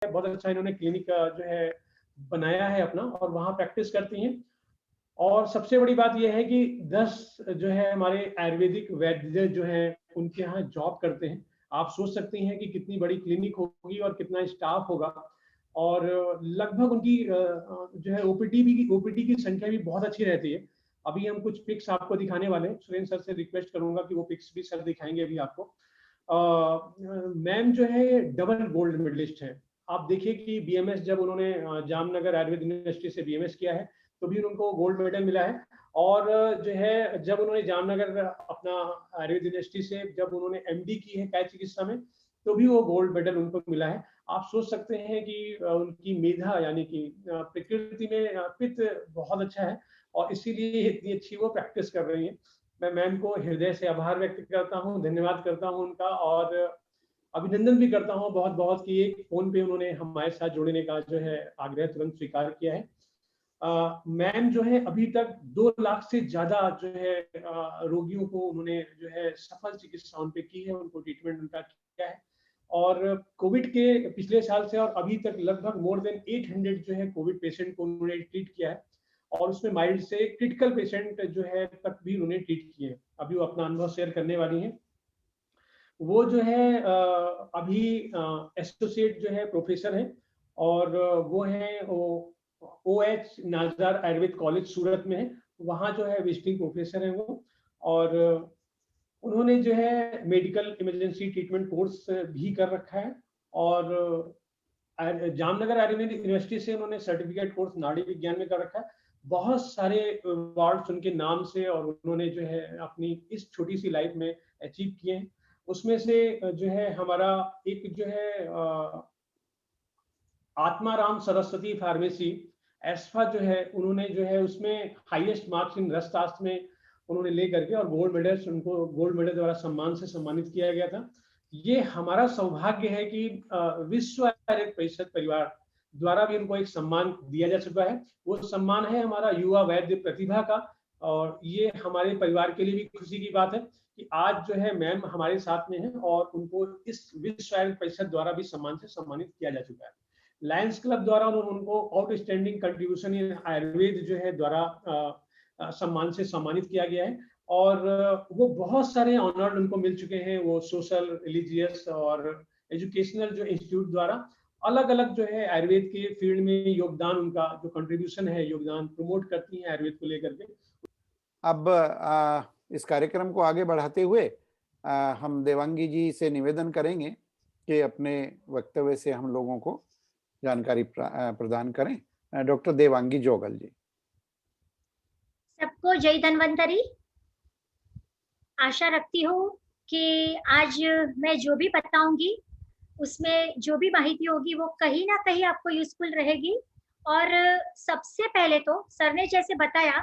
बहुत अच्छा इन्होंने क्लिनिक जो है बनाया है अपना और वहाँ प्रैक्टिस करती हैं। और सबसे बड़ी बात ये है कि 10 जो है हमारे आयुर्वेदिक वैद्य जो हैं उनके यहाँ जॉब करते हैं। आप सोच सकती हैं कि कितनी बड़ी क्लिनिक होगी और कितना स्टाफ होगा। और लगभग उनकी जो है ओपीडी की संख्या भी बहुत अच्छी रहती है। अभी हम कुछ पिक्स आपको दिखाने वाले हैं। सुरेंद्र सर से रिक्वेस्ट करूंगा कि वो पिक्स भी सर दिखाएंगे अभी आपको। मैम जो है डबल गोल्ड मेडलिस्ट है। आप देखिए कि बीएमएस जब उन्होंने जामनगर आयुर्वेद यूनिवर्सिटी से बीएमएस किया है तो भी उनको गोल्ड मेडल मिला है। और जो है जब उन्होंने जामनगर अपना आयुर्वेद यूनिवर्सिटी से जब उन्होंने एमडी की है काय चिकित्सा में तो भी वो गोल्ड मेडल उनको मिला है। आप सोच सकते हैं कि उनकी मेधा यानी कि प्रकृति में पित्त बहुत अच्छा है और इसीलिए इतनी अच्छी वो प्रैक्टिस कर रही हैं। मैं मैम को हृदय से आभार व्यक्त करता हूँ, धन्यवाद करता हूँ उनका और अभिनंदन भी करता हूँ बहुत बहुत कि एक फोन पे उन्होंने हमारे साथ जुड़ने का जो है आग्रह तुरंत स्वीकार किया है। मैम जो है अभी तक 2 लाख से ज्यादा जो है रोगियों को उन्होंने जो है सफल चिकित्सा उन पे की है, उनको ट्रीटमेंट उनका किया है। और कोविड के पिछले साल से और अभी तक लगभग मोर देन 800 जो है कोविड पेशेंट को उन्होंने ट्रीट किया है और उसमें माइल्ड से क्रिटिकल पेशेंट जो है तक भी उन्होंने ट्रीट किए हैं। अभी वो अपना अनुभव शेयर करने वाली हैं। वो जो है अभी एसोसिएट जो है प्रोफेसर है और वो है ओ एच नाजार आयुर्वेद कॉलेज सूरत में है। वहाँ जो है विजिटिंग प्रोफेसर है वो। और उन्होंने जो है मेडिकल इमरजेंसी ट्रीटमेंट कोर्स भी कर रखा है और जामनगर आयुर्वेद यूनिवर्सिटी से उन्होंने सर्टिफिकेट कोर्स नाड़ी विज्ञान में कर रखा है। बहुत सारे अवार्ड्स उनके नाम से और उन्होंने जो है अपनी इस छोटी सी लाइफ में अचीव किए हैं। उसमें से जो है हमारा एक जो है आत्माराम सरस्वती फार्मेसी एस्फा जो है उन्होंने जो है उसमें हाईएस्ट मार्क्स इन रसशास्त्र में उन्होंने ले करके और गोल्ड मेडल उनको गोल्ड मेडल द्वारा सम्मान से सम्मानित किया गया था। ये हमारा सौभाग्य है कि विश्व आयुर्वेद परिषद परिवार द्वारा भी उनको एक सम्मान दिया जा चुका है। वो सम्मान है हमारा युवा वैद्य प्रतिभा का और ये हमारे परिवार के लिए भी खुशी की बात है कि आज जो है मैम हमारे साथ में है और उनको इस विश्व आयुर्वेद परिषद द्वारा भी सम्मान से सम्मानित किया जा चुका है। लायंस क्लब द्वारा उनको आउटस्टैंडिंग कंट्रीब्यूशन इन आयुर्वेद जो है द्वारा सम्मान से सम्मानित किया गया है। और वो बहुत सारे ऑनर उनको मिल चुके हैं। वो सोशल रिलीजियस और एजुकेशनल जो इंस्टीट्यूट द्वारा अलग अलग जो है आयुर्वेद के फील्ड में योगदान उनका जो कंट्रीब्यूशन है योगदान प्रमोट करती है आयुर्वेद को लेकर के। अब इस कार्यक्रम को आगे बढ़ाते हुए हम देवांगी जी से निवेदन करेंगे कि अपने वक्तव्य से हम लोगों को जानकारी प्रदान करें। डॉक्टर देवांगी जोगल जी। सबको जय धन्वंतरी। आशा रखती हूँ कि आज मैं जो भी बताऊंगी उसमें जो भी माहिती होगी वो कहीं ना कहीं आपको यूजफुल रहेगी। और सबसे पहले तो सर ने जैसे बताया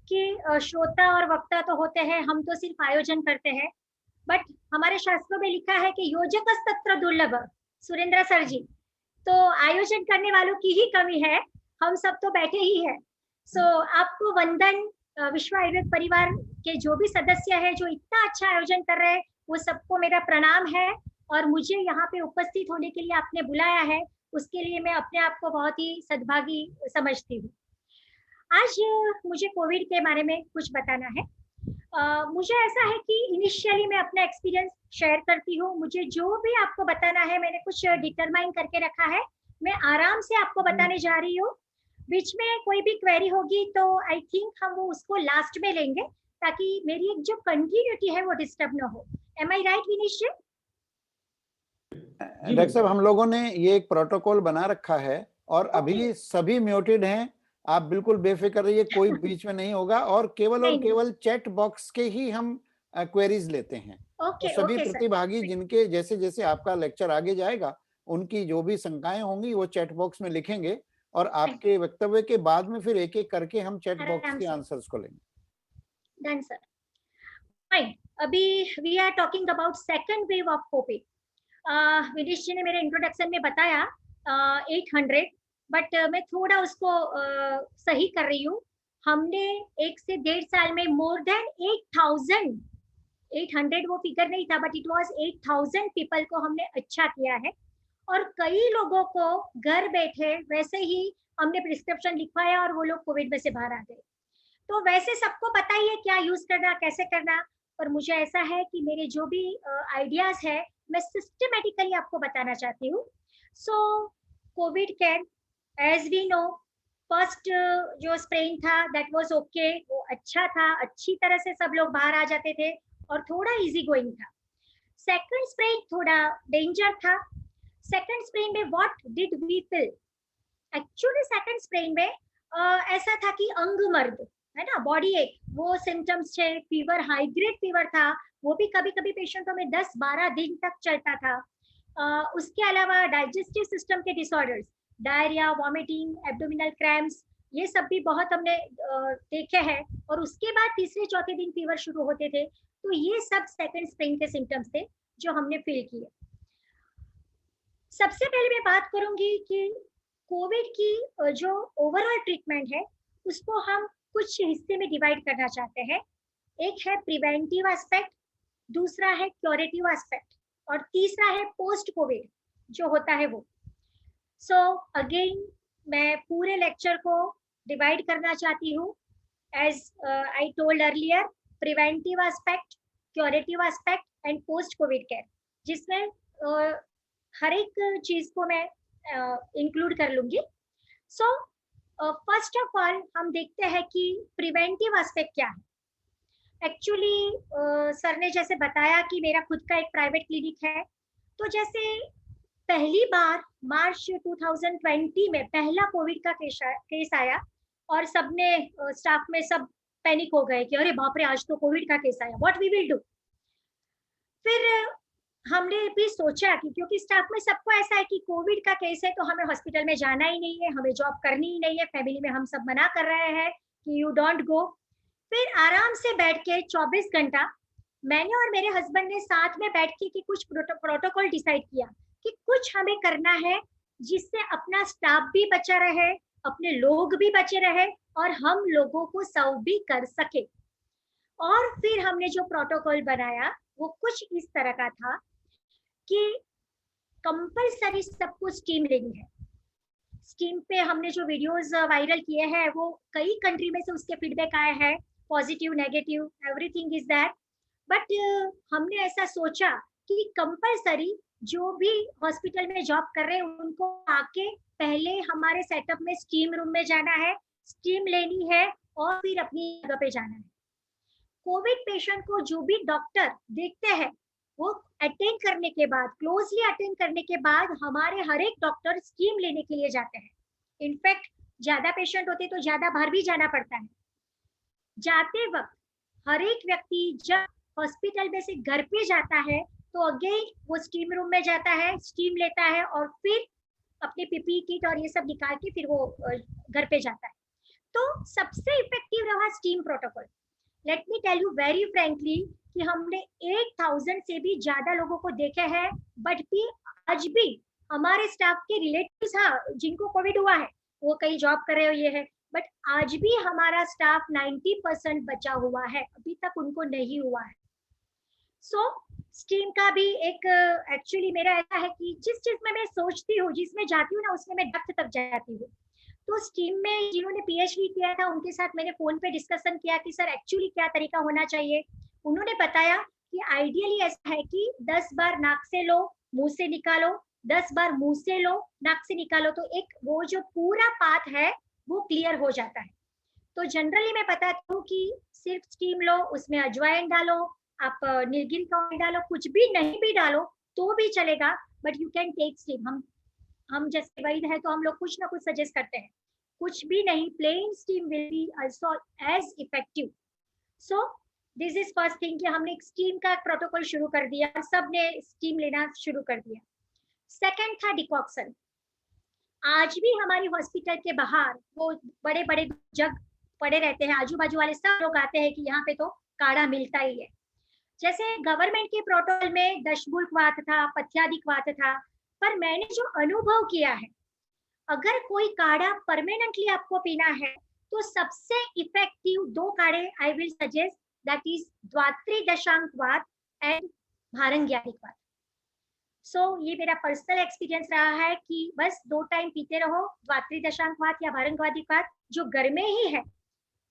कि श्रोता और वक्ता तो होते हैं, हम तो सिर्फ आयोजन करते हैं, बट हमारे शास्त्रों में लिखा है कि योजक तत्र दुर्लभ। सुरेंद्र सर जी, तो आयोजन करने वालों की ही कमी है, हम सब तो बैठे ही हैं। सो आपको वंदन। विश्व आयुर्वेद परिवार के जो भी सदस्य है जो इतना अच्छा आयोजन कर रहे हैं वो सबको मेरा प्रणाम है और मुझे यहाँ पे उपस्थित होने के लिए आपने बुलाया है उसके लिए मैं अपने आप को बहुत ही सद्भागी समझती हूँ। आज मुझे कोविड के बारे में कुछ बताना है। मुझे ऐसा है कि इनिशियली मैं अपना एक्सपीरियंस शेयर करती हूँ। मुझे जो भी आपको बताना है मैंने कुछ डिटरमाइन करके रखा है, मैं आराम से आपको बताने जा रही हूँ। बीच में कोई भी क्वेरी होगी तो आई थिंक हम वो उसको लास्ट में लेंगे ताकि मेरी एक जो कंटिन्यूटी है वो डिस्टर्ब ना हो। एम आई राइट विनीश? डॉक्टर साहब, हम लोगों ने ये एक प्रोटोकॉल बना रखा है और अभी सभी म्यूटेड हैं। आप बिल्कुल बेफिक्र रहिए, कोई बीच में नहीं होगा और केवल चैट बॉक्स के ही हम क्वेरीज लेते हैं। तो सभी प्रतिभागी जिनके जैसे जैसे आपका लेक्चर आगे जाएगा उनकी जो भी शंकाएं होंगी वो चैट बॉक्स में लिखेंगे और आपके वक्तव्य के बाद में फिर एक एक करके हम चैट बॉक्स के आंसर्स को लेंगे। Done sir. फाइन। अभी we are talking about second wave of covid. Vinish ji ने मेरे इंट्रोडक्शन में बताया 800, बट मैं थोड़ा उसको सही कर रही हूँ। हमने 1 से 1.5 साल में मोर देन 8,000, 800 वो फिगर नहीं था बट इट वाज 8,000 पीपल को हमने अच्छा किया है। और कई लोगों को घर बैठे वैसे ही हमने प्रिस्क्रिप्शन लिखवाया और वो लोग कोविड में से बाहर आ गए। तो वैसे सबको पता ही है क्या यूज करना, कैसे करना, पर मुझे ऐसा है कि मेरे जो भी आइडियाज है मैं सिस्टमेटिकली आपको बताना चाहती हूँ। So covid care, as we know, first जो स्प्रेन था दैट वाज ओके, वो अच्छा था, अच्छी तरह से सब लोग बाहर आ जाते थे और थोड़ा इजी गोइंग था। सेकंड स्प्रेन थोड़ा डेंजर था। सेकंड स्प्रेन में what did we feel, actually second स्प्रेन में ऐसा था कि अंग मर्द है ना, बॉडी एक, वो सिम्टम्स थे, फीवर, हाई ग्रेड फीवर था, वो भी कभी कभी पेशेंटों में 10-12 दिन तक चलता था। उसके अलावा डाइजेस्टिव सिस्टम के disorders, diarrhoea, vomiting, abdominal cramps, ये सब भी बहुत हमने देखे हैं। और उसके बाद तीसरे चौथे दिन फीवर शुरू होते थे। तो ये सब सेकंड स्प्रेन के सिम्टम्स थे जो हमने फील किए। सबसे पहले मैं बात करूंगी कि कोविड की जो ओवरऑल ट्रीटमेंट है उसको हम कुछ हिस्से में डिवाइड करना चाहते हैं। एक है प्रिवेंटिव एस्पेक्ट, दूसरा है क्यूरेटिव एस्पेक्ट, और तीसरा है पोस्ट कोविड जो होता है वो। सो अगेन मैं पूरे लेक्चर को डिवाइड करना चाहती हूँ as I told earlier, preventive aspect, curative aspect and post Covid care, जिसमें हर एक चीज को मैं इंक्लूड कर लूंगी। सो फर्स्ट ऑफ ऑल हम देखते हैं कि प्रिवेंटिव एस्पेक्ट क्या है। एक्चुअली सर ने जैसे बताया कि मेरा खुद का एक प्राइवेट क्लिनिक है, तो जैसे पहली बार मार्च 2020 में पहला कोविड का केस आया और सबने स्टाफ में सब पैनिक हो गए कि अरे बाप रे, आज तो कोविड का केस आया, व्हाट वी विल डू। फिर हमने भी सोचा कि क्योंकि स्टाफ में सबको ऐसा है कि कोविड का केस है तो हमें हॉस्पिटल में जाना ही नहीं है, हमें जॉब करनी ही नहीं है, फैमिली में हम सब मना कर रहे हैं कि यू डोंट गो। फिर आराम से बैठ के 24 घंटा मैंने और मेरे हस्बैंड ने साथ में बैठ के कुछ प्रोटोकॉल डिसाइड किया कि कुछ हमें करना है जिससे अपना स्टाफ भी बचा रहे, अपने लोग भी बचे रहे और हम लोगों को सर्व भी कर सके। और फिर हमने जो प्रोटोकॉल बनाया वो कुछ इस तरह का था कि कंपलसरी सबको स्टीम लेनी है। स्टीम पे हमने जो वीडियोस वायरल किए हैं वो कई कंट्री में से उसके फीडबैक आए हैं, positive, negative, everything is that. But हमने ऐसा सोचा कि कंपलसरी जो भी हॉस्पिटल में जॉब कर रहे हैं उनको आके पहले हमारे सेटअप में स्टीम रूम में जाना है, स्टीम लेनी है और फिर अपनी जगह पे जाना है। कोविड पेशेंट को जो भी डॉक्टर देखते हैं वो अटेंड करने के बाद, क्लोजली अटेंड करने के बाद हमारे हर एक डॉक्टर स्टीम लेने के लिए जाते हैं। इनफैक्ट ज्यादा पेशेंट होते तो ज्यादा बाहर भी जाना पड़ता है। जाते वक्त हर एक व्यक्ति जब हॉस्पिटल में से घर पे जाता है तो अगेन वो स्टीम रूम में जाता है, स्टीम लेता है और फिर अपने पीपी किट और ये सब निकाल के फिर वो घर पे जाता है। तो सबसे इफेक्टिव रहा steam protocol. Let me tell you very frankly कि हमने 8000 से भी ज्यादा लोगों को देखे हैं, बट भी आज भी हमारे स्टाफ के रिलेटिव्स, हाँ, जिनको कोविड हुआ है वो कहीं जॉब कर रहे हो ये है, बट आज भी हमारा स्टाफ 90% बचा हुआ है, अभी तक उनको नहीं हुआ है। सो स्टीम का भी एक एक्चुअली मेरा ऐसा है कि जिस चीज में मैं सोचती हूँ, जिसमें जाती हूँ ना, उसमें मैं डेप्थ तक जाती हूँ। तो स्टीम में जिन्होंने पीएचडी किया था उनके साथ मैंने फोन पे डिस्कशन किया कि सर एक्चुअली क्या तरीका होना चाहिए। उन्होंने बताया कि आइडियली ऐसा है कि 10 बार नाक से लो, मुंह से निकालो, 10 बार मुंह से लो, नाक से निकालो, तो एक वो जो पूरा पाथ है वो क्लियर हो जाता है। तो जनरली मैं बताती हूँ कि सिर्फ स्टीम लो, उसमें अजवाइन डालो, आप नीलगिरी का ऑयल डालो, कुछ भी नहीं भी डालो तो भी चलेगा, but you can take steam. हम जैसे वैद है तो हम लोग कुछ ना कुछ सजेस्ट करते हैं, कुछ भी नहीं, plain steam will be also as effective. So this is first thing कि हमने स्टीम का प्रोटोकॉल शुरू कर दिया, सबने स्टीम लेना शुरू कर दिया। सेकंड था डिकॉक्शन। आज भी हमारी हॉस्पिटल के बाहर वो बड़े बड़े जग पड़े रहते हैं, आजू बाजू वाले सब लोग आते हैं कि यहाँ पे तो काढ़ा मिलता ही है। जैसे गवर्नमेंट के प्रोटोकॉल में दशमुलक था, पथ्यादिक था, पर मैंने जो अनुभव किया है, अगर कोई काढ़ा परमानेंटली आपको पीना है तो सबसे इफेक्टिव 2 काढ़े I will suggest, that is द्वात्री दशांक वात एंड भारंग्यादिक वात। ये मेरा पर्सनल एक्सपीरियंस रहा है कि बस 2 टाइम पीते रहो, द्वात्री दशांकवात या भारंगवादिकात जो घर में ही है,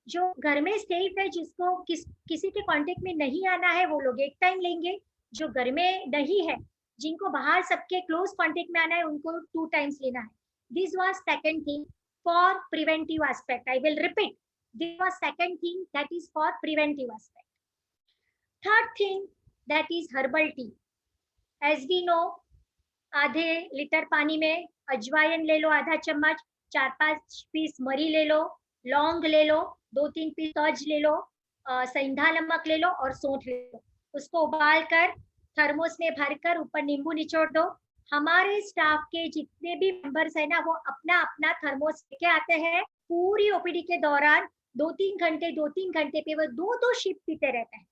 जो घर में सेफ है, जिसको किसी के कांटेक्ट में नहीं आना है, वो लोग 1 टाइम लेंगे। जो घर में नहीं है, जिनको बाहर सबके क्लोज कांटेक्ट में आना है, उनको 2 टाइम्स लेना है। This was second thing for preventive aspect. I will repeat, this was second thing that is for preventive aspect. Third thing that is herbal tea. As we know, आधे litre पानी में अजवाइन ले लो आधा चम्मच, 4-5 पीस मरी ले लो, लौंग ले लो, 2-3 पीस तज ले लो, सेंधा नमक ले लो और सौंठ ले लो। उसको उबाल कर थर्मोस में भरकर ऊपर नींबू निचोड़ दो। हमारे स्टाफ के जितने भी मेंबर्स है ना, वो अपना अपना थर्मोस लेके आते हैं। पूरी ओपीडी के दौरान 2-3 घंटे पे वो 2-2 शिप पीते रहते हैं।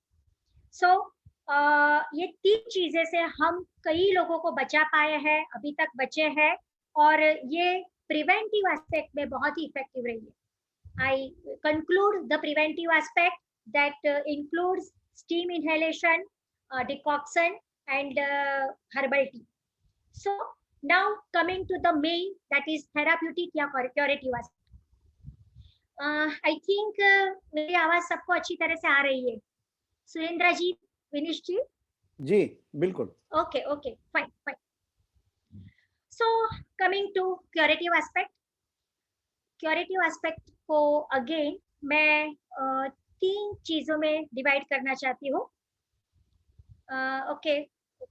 ये 3 चीजें से हम कई लोगों को बचा पाए हैं, अभी तक बचे हैं, और ये प्रिवेंटिव एस्पेक्ट में बहुत ही इफेक्टिव रही है। I conclude the preventive aspect that includes steam inhalation, decoction and herbal tea. So now coming to the main, that is therapeutic या curative aspect. I think मेरी आवाज सबको अच्छी तरह से आ रही है। सुरेंद्र जी, विनीश जी? जी बिल्कुल। Okay, fine. So coming to curative aspect. Curative aspect को again मैं 3 चीजों में डिवाइड करना चाहती हूँ। Okay,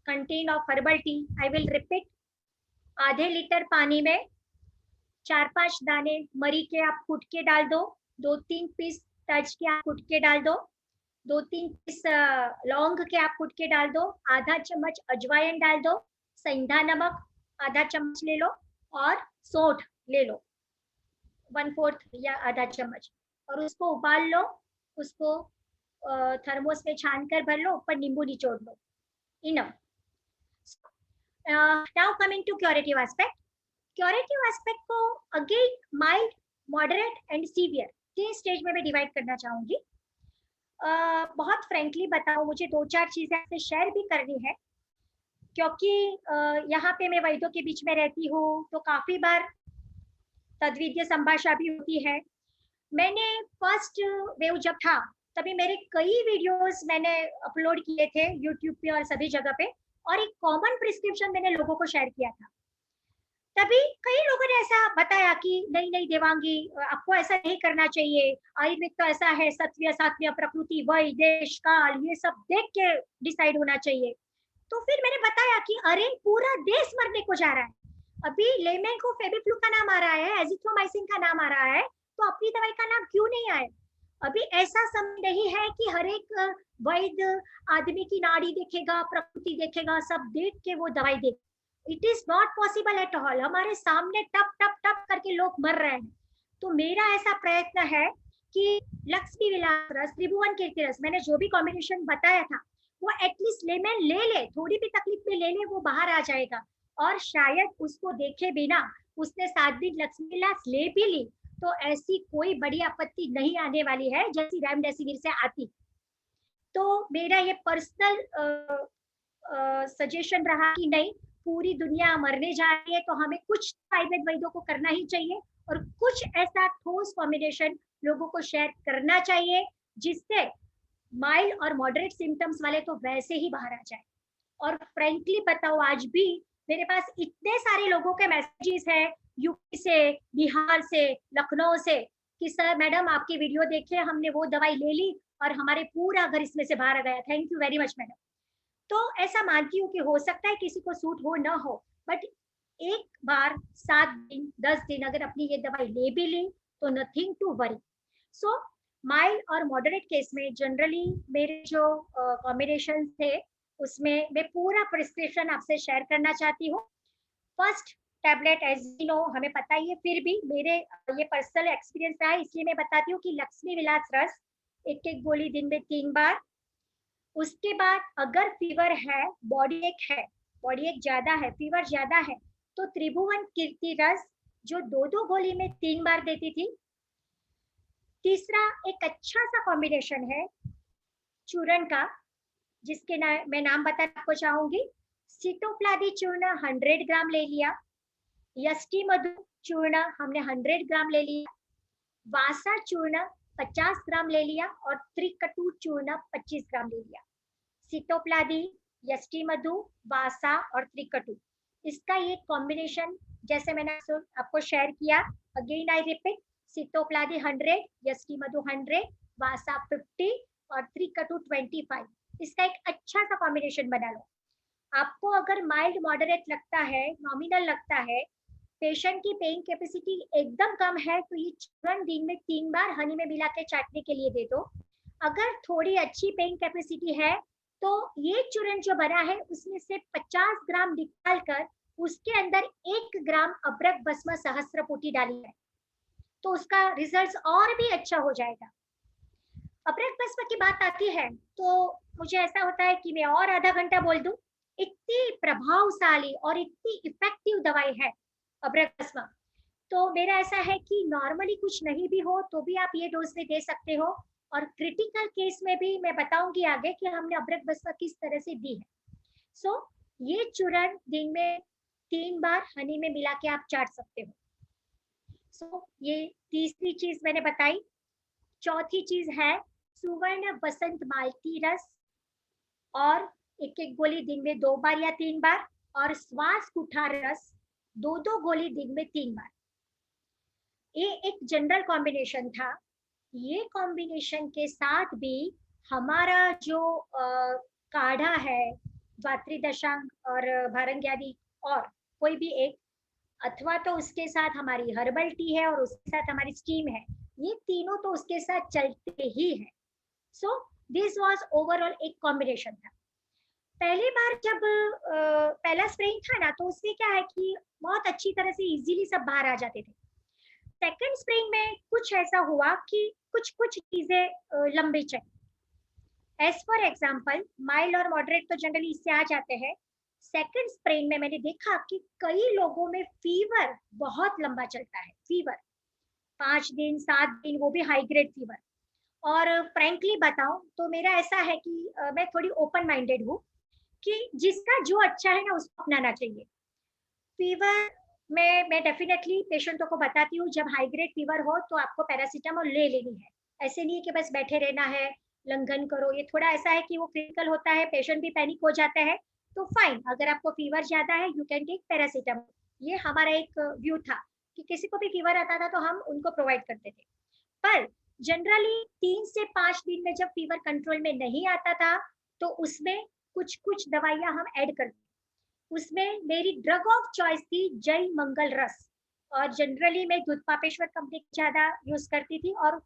contain of herbal tea, I will repeat. आधे लीटर पानी में 4-5 दाने मरी के आप कूट के डाल दो, 2-3 पीस तज के आप कूट के डाल दो, 2-3 पीस लौंग के आप कूट के डाल दो, आधा चम्मच अजवाइन डाल दो, सेंधा नमक आधा चम्मच ले लो और सौंठ ले लो 1/4 या आधा चम्मच, और उसको उबाल लो। उसको थर्मोस में छान कर भर लो, ऊपर नींबू निचोड़ लो। Enough. Now coming to curative aspect. Curative aspect को again mild, moderate and severe 3 stage में मैं डिवाइड करना चाहूंगी। बहुत फ्रेंकली बताऊं, मुझे 2-4 चीजें आपसे शेयर भी करनी है, क्योंकि यहाँ पे मैं वैद्यों के बीच में रहती हूँ, तो काफी बार तद्वितीय संभाषा भी होती है। मैंने फर्स्ट वेव जब था, तभी मेरे कई वीडियोस मैंने अपलोड किए थे यूट्यूब पे और सभी जगह पे, और एक कॉमन प्रिस्क्रिप्शन मैंने लोगों को शेयर किया था। तभी कई लोगों ने ऐसा बताया कि नहीं देवांगी, आपको ऐसा नहीं करना चाहिए, आयुर्वेद तो ऐसा है, सत्व सात्व्य प्रकृति वय देश काल ये सब देख के डिसाइड होना चाहिए। तो फिर मैंने बताया कि अरे पूरा देश मरने को जा रहा है, अभी लेमन को फेबिफ्लू का नाम आ रहा है, एजिथ्रोमाइसिन का नाम आ रहा है, तो अपनी दवाई का नाम क्यों नहीं आए? अभी ऐसा समय नहीं है कि हर एक वैद्य आदमी की नाड़ी देखेगा, प्रकृति देखेगा, सब देख के वो दवाई दे। It is not possible at all. हमारे सामने टप टप टप करके लोग मर रहे हैं। तो मेरा ऐसा प्रयत्न है कि लक्ष्मी विलास रस, त्रिभुवन कीर्ति रस, मैंने जो भी कॉम्बिनेशन बताया था, वो एटलीस्ट लेमन ले, थोड़ी भी तकलीफ में ले, वो बाहर आ जाएगा। और शायद उसको देखे बिना उसने 7 दिन लक्ष्मी विलास ले भी ली, तो ऐसी कोई बड़ी आपत्ति नहीं आने वाली है जैसी रेमडेसिविर से आती। तो मेरा ये पर्सनल सजेशन रहा कि नहीं, पूरी दुनिया मरने जा रही है, तो हमें कुछ आयुर्वेद वैद्यों को करना ही चाहिए और कुछ ऐसा ठोस कॉम्बिनेशन लोगों को शेयर करना चाहिए, जिससे माइल्ड और मॉडरेट सिम्टम्स वाले तो वैसे ही बाहर आ जाए। और फ्रेंकली बताओ, आज भी मेरे पास इतने सारे लोगों के मैसेजेस हैं यूपी से, बिहार से, लखनऊ से, कि सर मैडम आपकी वीडियो देखे, हमने वो दवाई ले ली और हमारे पूरा घर इसमें से बाहर आ गया, thank you very much madam. तो ऐसा मानती हूँ कि हो सकता है किसी को सूट हो ना हो, बट एक बार 7 दिन 10 दिन अगर अपनी ये दवाई ले भी ली तो nothing to worry. So mild और मॉडरेट केस में जनरली मेरे जो कॉम्बिनेशन थे उसमें मैं पूरा प्रिस्क्रिप्शन आपसे शेयर करना चाहती हूँ। First tablet as you know हमें पता ही है, फिर भी मेरे ये पर्सनल एक्सपीरियंस रहा है इसलिए मैं बताती हूँ कि लक्ष्मी विलास रस 1-1 गोली दिन में 3 बार। उसके बाद अगर फीवर है, बॉडी एक ज्यादा है, फीवर ज्यादा है, तो त्रिभुवन कीर्ति रस जो 2-2 गोली में 3 बार देती थी। तीसरा एक अच्छा सा कॉम्बिनेशन है चूर्ण का, जिसके मैं नाम बताना आपको चाहूंगी, सिटोप्लादी चूर्ण 100 ग्राम ले लिया, यष्टि मधु चूर्ण हमने 100 ग्राम ले लिया, वासा चूर्ण 50 ग्राम ले लिया और त्रिकटु चूर्ण 25 ग्राम ले लिया। सिटोप्लादी, यष्टि मधु, वासा और त्रिकटु, इसका ये कॉम्बिनेशन जैसे मैंने आपको शेयर किया, अगेन आई रिपीट, सिटोप्लादी 100, यष्टि मधु 100, वासा 50 और त्रिकटु 25, इसका एक अच्छा सा कॉम्बिनेशन बना लो। आपको अगर माइल्ड मॉडरेट लगता है, नॉमिनल लगता है, पेशेंट की पेइंग कैपेसिटी एकदम कम है, तो ये चूर्ण दिन में 3 बार हनी में मिला के चाटने के लिए दे दो। अगर थोड़ी अच्छी पेइंग कैपेसिटी है तो ये चूर्ण जो बना है उसमें से 50 ग्राम निकाल कर उसके अंदर 1 ग्राम अब्रक भस्म सहस्त्रपुटी डाली है, तो उसका रिजल्ट और भी अच्छा हो जाएगा। अब्रक भस्म की बात आती है तो मुझे ऐसा होता है कि मैं और आधा घंटा बोल दूं, इतनी प्रभावशाली और इतनी इफेक्टिव दवाई है अब्रक भस्म। तो मेरा ऐसा है कि नॉर्मली कुछ नहीं भी हो तो भी आप ये डोज में दे सकते हो, और क्रिटिकल केस में भी मैं बताऊंगी आगे कि हमने अब्रक भस्म किस तरह से दी है। सो ये चूर्ण दिन में 3 बार हनी में मिला के आप चाट सकते हो। सो ये तीसरी चीज मैंने बताई। चौथी चीज है सुवर्ण बसंत मालती रस, और 1-1 गोली दिन में 2 बार या 3 बार, और श्वास कुठार रस 2-2 गोली दिन में 3 बार। ये एक जनरल कॉम्बिनेशन था। ये कॉम्बिनेशन के साथ भी हमारा जो काढ़ा है, द्वात्री दशांग और भारंग्यादी और कोई भी एक, अथवा तो उसके साथ हमारी हर्बल टी है और उसके साथ हमारी स्टीम है, ये तीनों तो उसके साथ चलते ही है। सो दिस वाज ओवरऑल एक कॉम्बिनेशन था। पहली बार जब पहला स्प्रेइंग था ना, तो उससे क्या है कि बहुत अच्छी तरह से इजीली सब बाहर आ जाते थे। सेकंड स्प्रेइंग में कुछ ऐसा हुआ कि कुछ कुछ चीजें लंबी चली। एज फॉर एग्जाम्पल, माइल्ड और मॉडरेट तो जनरली इससे आ जाते हैं। सेकंड स्प्रेइंग में मैंने देखा कि कई लोगों में फीवर बहुत लंबा चलता है, फीवर 5 दिन 7 दिन, वो भी हाई ग्रेड फीवर। और फ्रैंकली बताऊं तो मेरा ऐसा है कि मैं थोड़ी ओपन माइंडेड हूँ कि जिसका जो अच्छा है ना उसको अपनाना चाहिए। फीवर में मैं डेफिनेटली पेशेंटों को बताती हूँ, जब हाई ग्रेड फीवर हो तो आपको पैरासीटामोल ले लेनी है। ऐसे नहीं कि बस बैठे रहना है, लंघन करो। ये थोड़ा ऐसा है कि वो क्रिटिकल होता है, पेशेंट भी पैनिक हो जाता है, तो फाइन, अगर आपको फीवर ज्यादा है यू कैन टेक पैरासीटामोल। ये हमारा एक व्यू था कि किसी को भी फीवर आता था तो हम उनको प्रोवाइड करते थे। पर जनरली 3 से 5 दिन में जब फीवर कंट्रोल में नहीं आता था तो उसमें कुछ कुछ दवाइयां हम ऐड करते। उसमें मेरी ड्रग ऑफ चॉइस थी जय मंगल रस, और जनरली मैं दूध पापेश्वर कंपनी ज्यादा यूज करती थी। और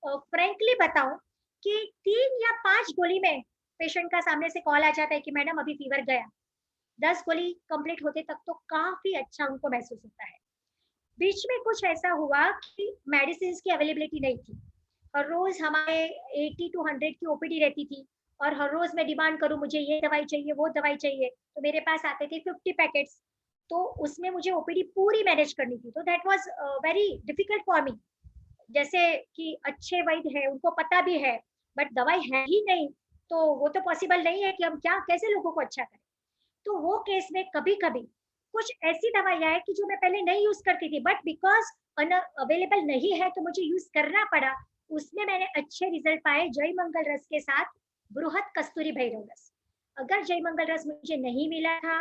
फ्रैंकली बताऊं कि 3 या 5 गोली में पेशेंट का सामने से कॉल आ जाता है कि मैडम अभी फीवर गया। 10 गोली कंप्लीट होते तक तो काफी अच्छा उनको महसूस होता है। बीच में कुछ ऐसा हुआ कि मेडिसिन की अवेलेबिलिटी नहीं थी, और रोज हमारे 80 to 100 की ओपीडी रहती थी, और हर रोज मैं डिमांड करूं मुझे ये दवाई चाहिए वो दवाई चाहिए, तो मेरे पास आते थे 50 पैकेट्स, तो उसमें मुझे ओपीडी पूरी मैनेज करनी थी। तो that was very difficult for me. जैसे कि अच्छे वैद्य है, उनको पता भी है, बट दवाई है ही नहीं, तो वो तो पॉसिबल नहीं है कि हम क्या कैसे लोगों को अच्छा करें। तो वो केस में कभी कभी कुछ ऐसी दवाइयां है कि जो मैं पहले नहीं यूज करती थी, बट बिकॉज अवेलेबल नहीं है तो मुझे यूज करना पड़ा। उसमें मैंने अच्छे रिजल्ट पाए जय मंगल रस के साथ बृहत कस्तूरी भैरव रस। अगर जय मंगल रस मुझे नहीं मिला था,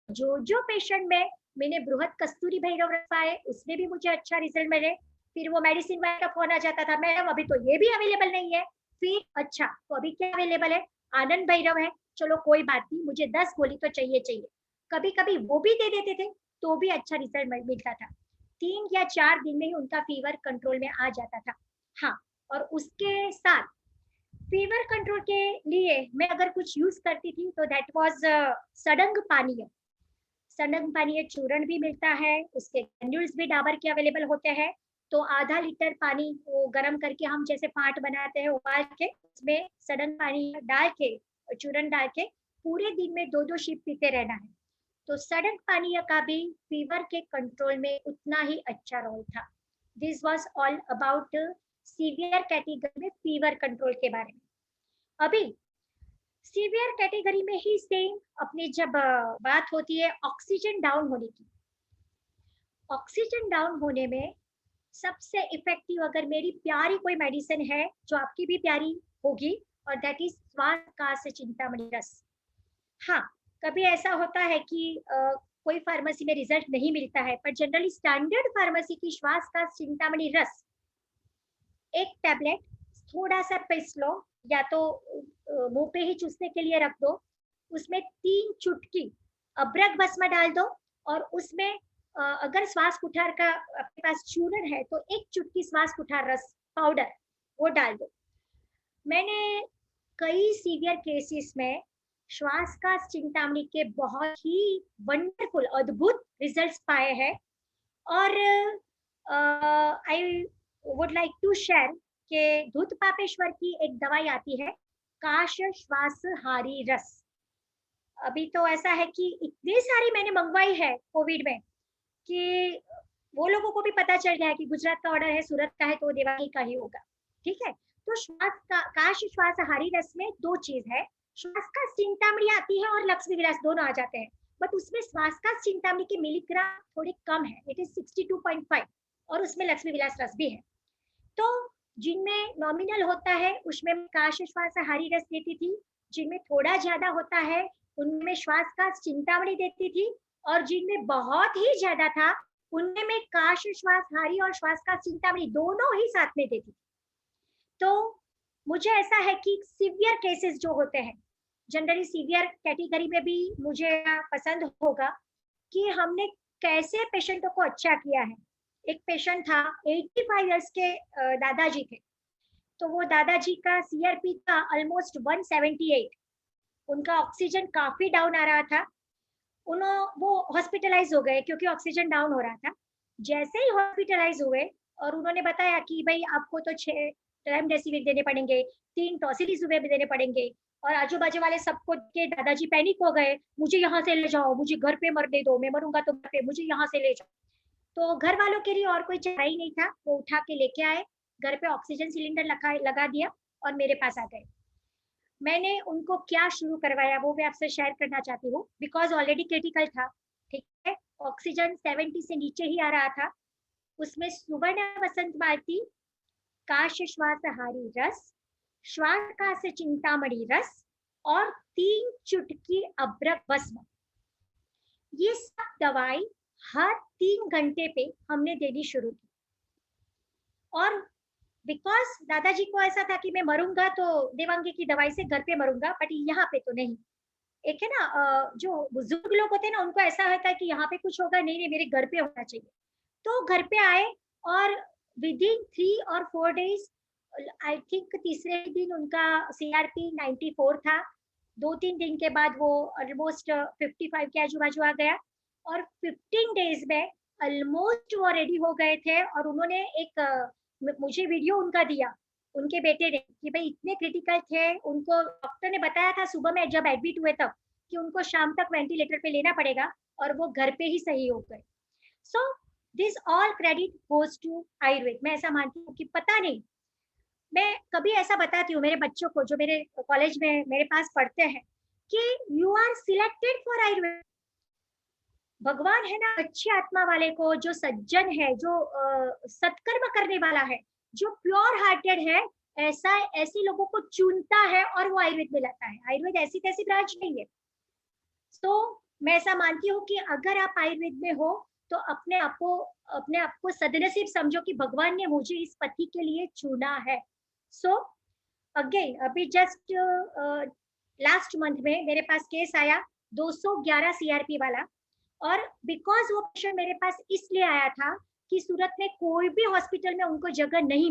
जो पेशेंट में मैंने बृहत कस्तूरी भैरव रस पाए उसमें भी मुझे अच्छा रिजल्ट मिले। फिर वो मेडिसिन वाला का फोन आ जाता था, मैडम अभी तो ये भी अवेलेबल नहीं है। फिर अच्छा तो अभी क्या अवेलेबल है, आनंद भैरव है, चलो कोई बात नहीं, मुझे 10 गोली तो चाहिए चाहिए। कभी कभी वो भी दे देते थे तो भी अच्छा रिजल्ट मिलता था। 3 या 4 दिन में ही उनका फीवर कंट्रोल में आ जाता था। हाँ, और उसके साथ फीवर कंट्रोल के लिए मैं अगर कुछ यूज करती थी तो दैट वाज सडंग पानीय। सडंग पानीय चूर्ण भी मिलता है, उसके ग्रैन्यूल्स भी डाबर के अवेलेबल होते हैं। तो आधा लीटर पानी वो गर्म करके हम जैसे फाट बनाते हैं उबाल के, उसमें सडंग पानी डाल के, चूर्ण डाल के पूरे दिन में 2-2 शीप पीते रहना है। तो सडंग पानीय का भी फीवर के कंट्रोल में उतना ही अच्छा रोल था। This was all about severe category में फीवर कंट्रोल के बारे में। अभी सीवियर कैटेगरी में ही सेम अपनी जब बात होती है ऑक्सीजन डाउन होने की, ऑक्सीजन डाउन होने में सबसे इफेक्टिव अगर मेरी प्यारी कोई मेडिसिन है जो आपकी भी प्यारी होगी, और दैट इज श्वास चिंतामणि रस। हाँ, कभी ऐसा होता है कि कोई फार्मेसी में रिजल्ट नहीं मिलता है, पर जनरली स्टैंडर्ड फार्मेसी की श्वास चिंतामणि रस एक टैबलेट थोड़ा सा पीस लो, या तो मुंह पे ही चूसने के लिए रख दो, उसमें 3 चुटकी अब्रक भस्म डाल दो, और उसमें अगर श्वास कुठार का आपके पास चूर्ण है तो 1 चुटकी श्वास कुठार रस पाउडर वो डाल दो। मैंने कई सीवियर केसेस में श्वास का चिंतामणि के बहुत ही वंडरफुल अद्भुत रिजल्ट्स पाए हैं। और I would like to share कि धूत पापेश्वर की एक दवाई आती है काश श्वास हारी रस। अभी तो ऐसा है कि इतनी सारी मैंने मंगवाई है कोविड में कि वो लोगों को भी पता चल गया है कि गुजरात का ऑर्डर है, सूरत का है, तो देवानी का ही होगा। ठीक है, तो काश श्वास हारी रस में 2 चीज है, श्वास का चिंतामणि आती है और लक्ष्मी विलास दोनों आ जाते हैं, बट उसमें श्वास का चिंतामणि के मिलीग्राम थोड़े कम है, इट इज 62.5, और उसमें लक्ष्मी विलास रस भी है। तो जिनमें नॉमिनल होता है उसमें काश श्वास हारी रस देती थी, जिनमें थोड़ा ज्यादा होता है उनमें श्वास का चिंतामणि देती थी, और जिनमें बहुत ही ज्यादा था उनमें मैं काश श्वास हारी और श्वास का चिंतामणि दोनों ही साथ में देती थी। तो मुझे ऐसा है कि सीवियर केसेस जो होते हैं, जनरली सीवियर कैटेगरी में भी मुझे पसंद होगा कि हमने कैसे पेशेंटों को अच्छा किया है। एक पेशेंट था 85 इयर्स के दादाजी थे, तो वो दादाजी का सीआरपी था ऑलमोस्ट 178, उनका ऑक्सीजन काफी डाउन आ रहा था, वो हॉस्पिटलाइज हो गए क्योंकि ऑक्सीजन डाउन हो रहा था। जैसे ही हॉस्पिटलाइज हुए और उन्होंने बताया कि भाई आपको तो 6 रेमडेसिविर देने पड़ेंगे, 3 टॉसिलिजुमेब देने पड़ेंगे, और आजू बाजू वाले सबको के दादाजी पैनिक हो गए, मुझे यहाँ से ले जाओ, मुझे घर पे मरने दो, मैं मरूंगा तो घर पे, मुझे यहाँ से ले जाओ। तो घर वालों के लिए और कोई चारा ही नहीं था, वो उठा के लेके आए, घर पे ऑक्सीजन सिलेंडर लगा दिया और मेरे पास आ गए। मैंने उनको क्या शुरू करवाया वो मैं आपसे शेयर करना चाहती हूँ, बिकॉज ऑलरेडी क्रिटिकल था। ठीक है, ऑक्सीजन 70 से नीचे ही आ रहा था। उसमें सुवर्ण वसंत मालती, काश श्वास हारी रस, श्वास का से चिंतामणि रस और 3 चुटकी अब्रक भस्म, ये सब दवाई हर 3 घंटे पे हमने देनी शुरू की। और बिकॉज दादाजी को ऐसा था कि मैं मरूंगा तो देवांगी की दवाई से घर पे मरूंगा, बट यहाँ पे तो नहीं। एक है ना जो बुजुर्ग लोग होते हैं ना, उनको ऐसा होता है कि यहाँ पे कुछ होगा नहीं, मेरे घर पे होना चाहिए। तो घर पे आए और विद इन 3 और 4 डेज, आई थिंक तीसरे दिन उनका सीआरपी 94 था, 2-3 दिन के बाद वो ऑलमोस्ट 55 के आजू बाजू आ गया, और 15 डेज में ऑलमोस्ट वो रेडी हो गए थे। और उन्होंने एक मुझे वीडियो उनका दिया, उनके बेटे ने, कि भाई इतने क्रिटिकल थे, उनको डॉक्टर ने बताया था सुबह में जब एडमिट हुए तब कि उनको शाम तक वेंटिलेटर पे लेना पड़ेगा, और वो घर पे ही सही हो गए। So this all credit goes to Ayurveda. मैं ऐसा मानती हूँ कि पता नहीं, मैं कभी ऐसा बताती हूँ मेरे बच्चों को जो मेरे कॉलेज में मेरे पास पढ़ते हैं कि you are selected for Ayurveda. भगवान है ना अच्छी आत्मा वाले को, जो सज्जन है, जो सत्कर्म करने वाला है, जो प्योर हार्टेड है, ऐसे लोगों को चुनता है और वो आयुर्वेद में लाता है। आयुर्वेद ऐसी तैसी ब्रांच नहीं है। तो मैं ऐसा मानती हूँ कि अगर आप आयुर्वेद में हो तो अपने आप को सदनसीब समझो कि भगवान ने मुझे इस पति के लिए चुना है। सो अगेन अभी जस्ट लास्ट मंथ में मेरे पास केस आया 211 सीआरपी वाला, और बिकॉज वो पेशेंट मेरे पास इसलिए आया था कि सूरत में कोई भी हॉस्पिटल में उनको जगह नहीं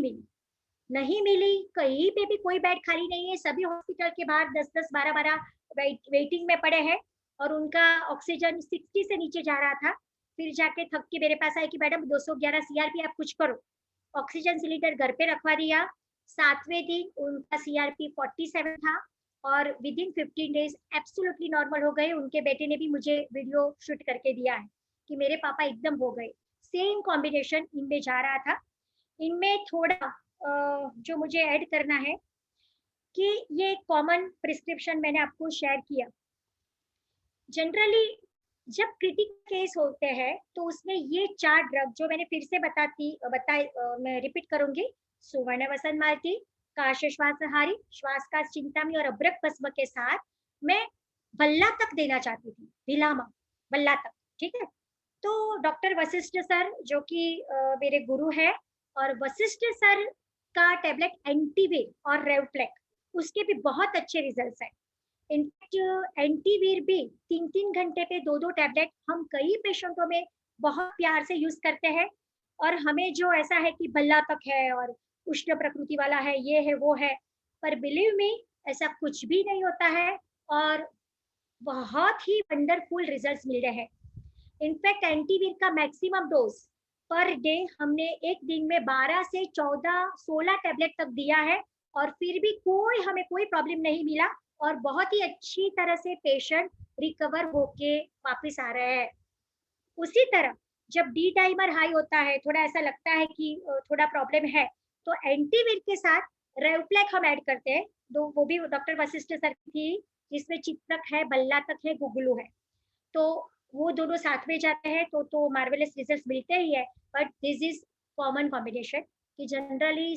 मिली, कहीं पे भी कोई बेड खाली नहीं है, सभी हॉस्पिटल के बाहर 10-10, 12-12 वेटिंग में पड़े हैं, और उनका ऑक्सीजन 60 से नीचे जा रहा था। फिर जाके थक के मेरे पास आए कि मैडम 211 सीआरपी, आप कुछ करो। ऑक्सीजन सिलेंडर घर पे रखवा दिया। 7वें दिन उनका सीआरपी 47 था, और with in 15 days absolutely normal हो गए। उनके बेटे ने भी मुझे वीडियो शूट करके दिया है कि मेरे पापा एकदम हो गए। सेम कॉम्बिनेशन इनमें जा रहा था। इनमें थोड़ा जो मुझे ऐड करना है, कि ये कॉमन प्रिस्क्रिप्शन मैंने आपको शेयर किया। जनरली जब क्रिटिकल केस होते हैं तो उसमें ये 4 ड्रग जो मैंने फिर से मैं रिपीट करूंगी, सुवर्ण वसन मालती, काश श्वासहारी, श्वास का चिंतामणि और अब्रक भस्म के साथ मैं बल्ला तक देना चाहती थी, भिलामा बल्ला तक, ठीक है। तो डॉक्टर वशिष्ठ सर जो कि मेरे गुरु है, और वशिष्ठ सर का टैबलेट एंटीवीर और रेवप्लेक, उसके भी बहुत अच्छे रिजल्ट्स हैं। इनफैक्ट एंटीवीर भी 3-3 घंटे पे 2-2 टैबलेट हम कई पेशेंटों में बहुत प्यार से यूज करते हैं। और हमें जो ऐसा है कि बल्ला तक है और उष्ण प्रकृति वाला है, ये है वो है, पर बिलीव मी ऐसा कुछ भी नहीं होता है और बहुत ही वंडरफुल रिजल्ट्स मिल रहे हैं। इनफैक्ट एंटीवीर का मैक्सिमम डोज पर डे हमने एक दिन में 12 से 14-16 टैबलेट तक दिया है, और फिर भी हमें कोई प्रॉब्लम नहीं मिला, और बहुत ही अच्छी तरह से पेशेंट रिकवर होके वापस आ रहे हैं। उसी तरह जब डी डाइमर हाई होता है, थोड़ा ऐसा लगता है कि थोड़ा प्रॉब्लम है, तो एंटीवीर के साथ रेवप्लेक हम ऐड करते हैं। वो भी डॉक्टर वशिष्ठ सर की, जिसमें चित्रक है, बल्ला तक है, गुगलू है, तो वो दोनों साथ में जाते हैं तो मार्वेलस रिजल्ट्स मिलते ही है। But this is common combination कि जनरली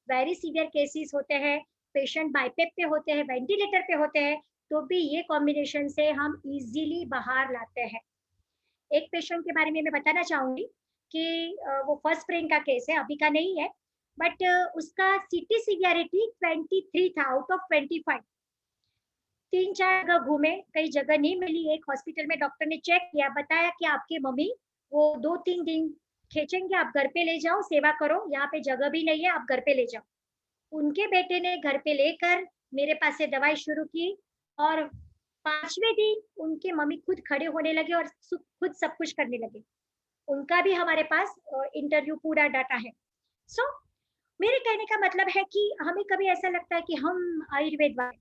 वेरी सीवियर केसेस होते हैं, पेशेंट बाइपेप पे होते हैं, वेंटिलेटर पे होते हैं, तो भी ये कॉम्बिनेशन से हम इजीली बाहर लाते हैं। एक पेशेंट के बारे में मैं बताना चाहूंगी कि वो फर्स्ट ब्रेन का केस है, अभी का नहीं है, बट उसका सीटी सीवियरिटी 23 था आउट ऑफ 25। 3-4 जगह घूमे, कई जगह नहीं मिली। एक हॉस्पिटल में डॉक्टर ने चेक किया, बताया कि आपके मम्मी वो 2-3 दिन खींचेंगे, आप घर पे ले जाओ, सेवा करो, यहाँ पे जगह भी नहीं है, आप घर पे ले जाओ। उनके बेटे ने घर पे लेकर मेरे पास से दवाई शुरू की, और 5वें दिन उनके मम्मी खुद खड़े होने लगे और खुद सब कुछ करने लगे। उनका भी हमारे पास इंटरव्यू पूरा डाटा है। सो मेरे कहने का मतलब है कि हमें कभी ऐसा लगता है कि हम आयुर्वेद वाले,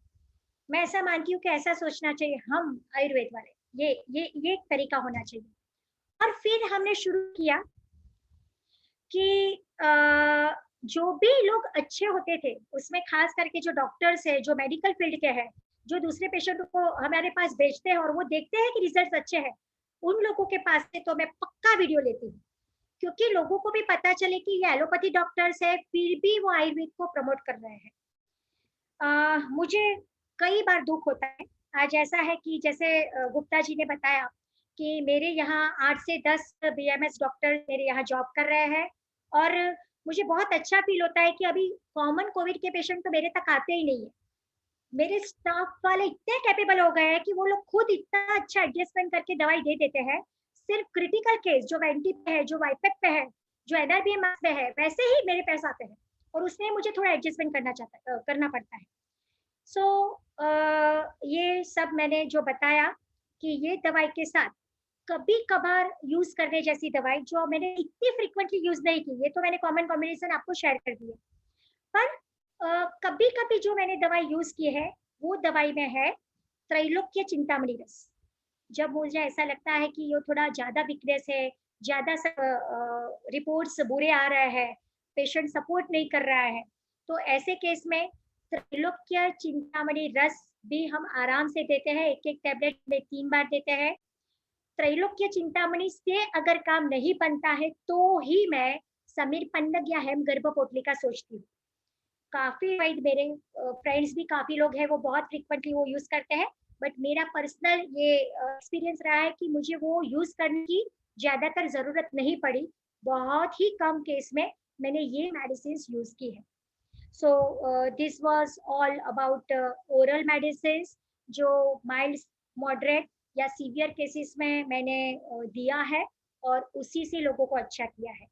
मैं ऐसा मानती हूँ कि ऐसा सोचना चाहिए, हम आयुर्वेद वाले, ये एक तरीका होना चाहिए। और फिर हमने शुरू किया कि जो भी लोग अच्छे होते थे उसमें खास करके जो डॉक्टर्स है, जो मेडिकल फील्ड के हैं, जो दूसरे पेशेंट को हमारे पास भेजते हैं और वो देखते हैं कि रिजल्ट अच्छे हैं, उन लोगों के पास से तो मैं पक्का वीडियो लेती हूँ, क्योंकि लोगों को भी पता चले कि ये एलोपैथी डॉक्टर्स है, फिर भी वो आयुर्वेद को प्रमोट कर रहे हैं। मुझे कई बार दुख होता है। आज ऐसा है कि जैसे गुप्ता जी ने बताया कि मेरे यहाँ 8 से 10 बीएमएस डॉक्टर मेरे यहाँ जॉब कर रहे हैं, और मुझे बहुत अच्छा फील होता है कि अभी कॉमन कोविड के पेशेंट तो मेरे तक आते ही नहीं है। मेरे स्टाफ वाले इतने कैपेबल हो गए हैं कि वो लोग खुद इतना अच्छा एडजस्टमेंट करके दवाई दे देते हैं। सिर्फ क्रिटिकल केस जो वेंटी पे है, जो वाइपेक पे है, जो एनआरबीएम पे है, वैसे ही मेरे पास आते हैं, और उसमें मुझे थोड़ा एडजस्टमेंट करना पड़ता है। सो ये सब मैंने जो बताया कि ये दवाई के साथ कभी कभार यूज करने जैसी दवाई जो मैंने इतनी फ्रीक्वेंटली यूज नहीं की, ये तो मैंने कॉमन कॉम्बिनेशन आपको शेयर कर दी है, पर कभी कभी जो मैंने दवाई यूज की है वो दवाई में है त्रैलोक्य चिंतामणि रस। जब मुझे ऐसा लगता है कि ये थोड़ा ज्यादा वीकनेस है, ज्यादा रिपोर्ट्स बुरे आ रहे हैं, पेशेंट सपोर्ट नहीं कर रहा है, तो ऐसे केस में त्रैलोक्य चिंतामणि रस भी हम आराम से देते हैं। एक टैबलेट में 3 बार देते हैं। त्रैलोक्य चिंतामणि से अगर काम नहीं बनता है तो ही मैं समीर पन्नग या हेम गर्भ पोटली का सोचती हूँ। काफी वाइड मेरे फ्रेंड्स भी काफी लोग हैं, वो बहुत फ्रीक्वेंटली वो यूज करते हैं, बट मेरा पर्सनल ये एक्सपीरियंस रहा है कि मुझे वो यूज करने की ज्यादातर जरूरत नहीं पड़ी। बहुत ही कम केस में मैंने ये मेडिसिन यूज की है। So this was all about oral medicine जो माइल्ड, मॉडरेट या सीवियर केसेस में मैंने दिया है, और उसी से लोगों को अच्छा किया है।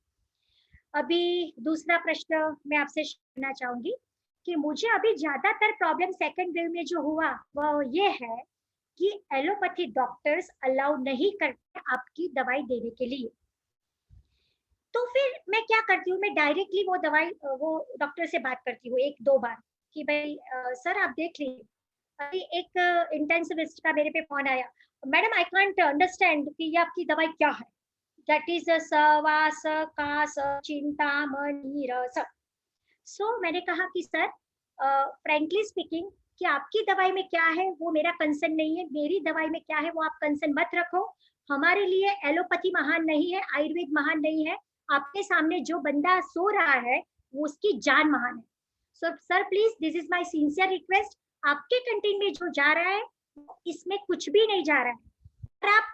अभी दूसरा प्रश्न मैं आपसे करना चाहूंगी कि मुझे अभी ज्यादातर प्रॉब्लम सेकंड वेव में जो हुआ वो ये है कि एलोपैथी डॉक्टर्स अलाउ नहीं करते आपकी दवाई देने के लिए। तो फिर मैं क्या करती हूँ, मैं डायरेक्टली वो डॉक्टर से बात करती हूँ 1-2 बार कि भाई सर आप देख लीजिए। अभी एक इंटेंसिविस्ट का मेरे पे फोन आया, मैडम आई कांट अंडरस्टैंड कि ये आपकी दवाई क्या है, दैट इज सवास कास चिंतामणि रस। सो मैंने कहा कि सर फ्रेंकली स्पीकिंग कि आपकी दवाई में क्या है वो मेरा कंसर्न नहीं है, मेरी दवाई में क्या है वो आप कंसर्न मत रखो। हमारे लिए एलोपैथी महान नहीं है, आयुर्वेद महान नहीं है, आपके सामने जो बंदा सो रहा है वो उसकी जान महान है। So sir please, this is my sincere request, आपके कैंटीन में जो जा रहा है इसमें कुछ भी नहीं जा रहा है, और आप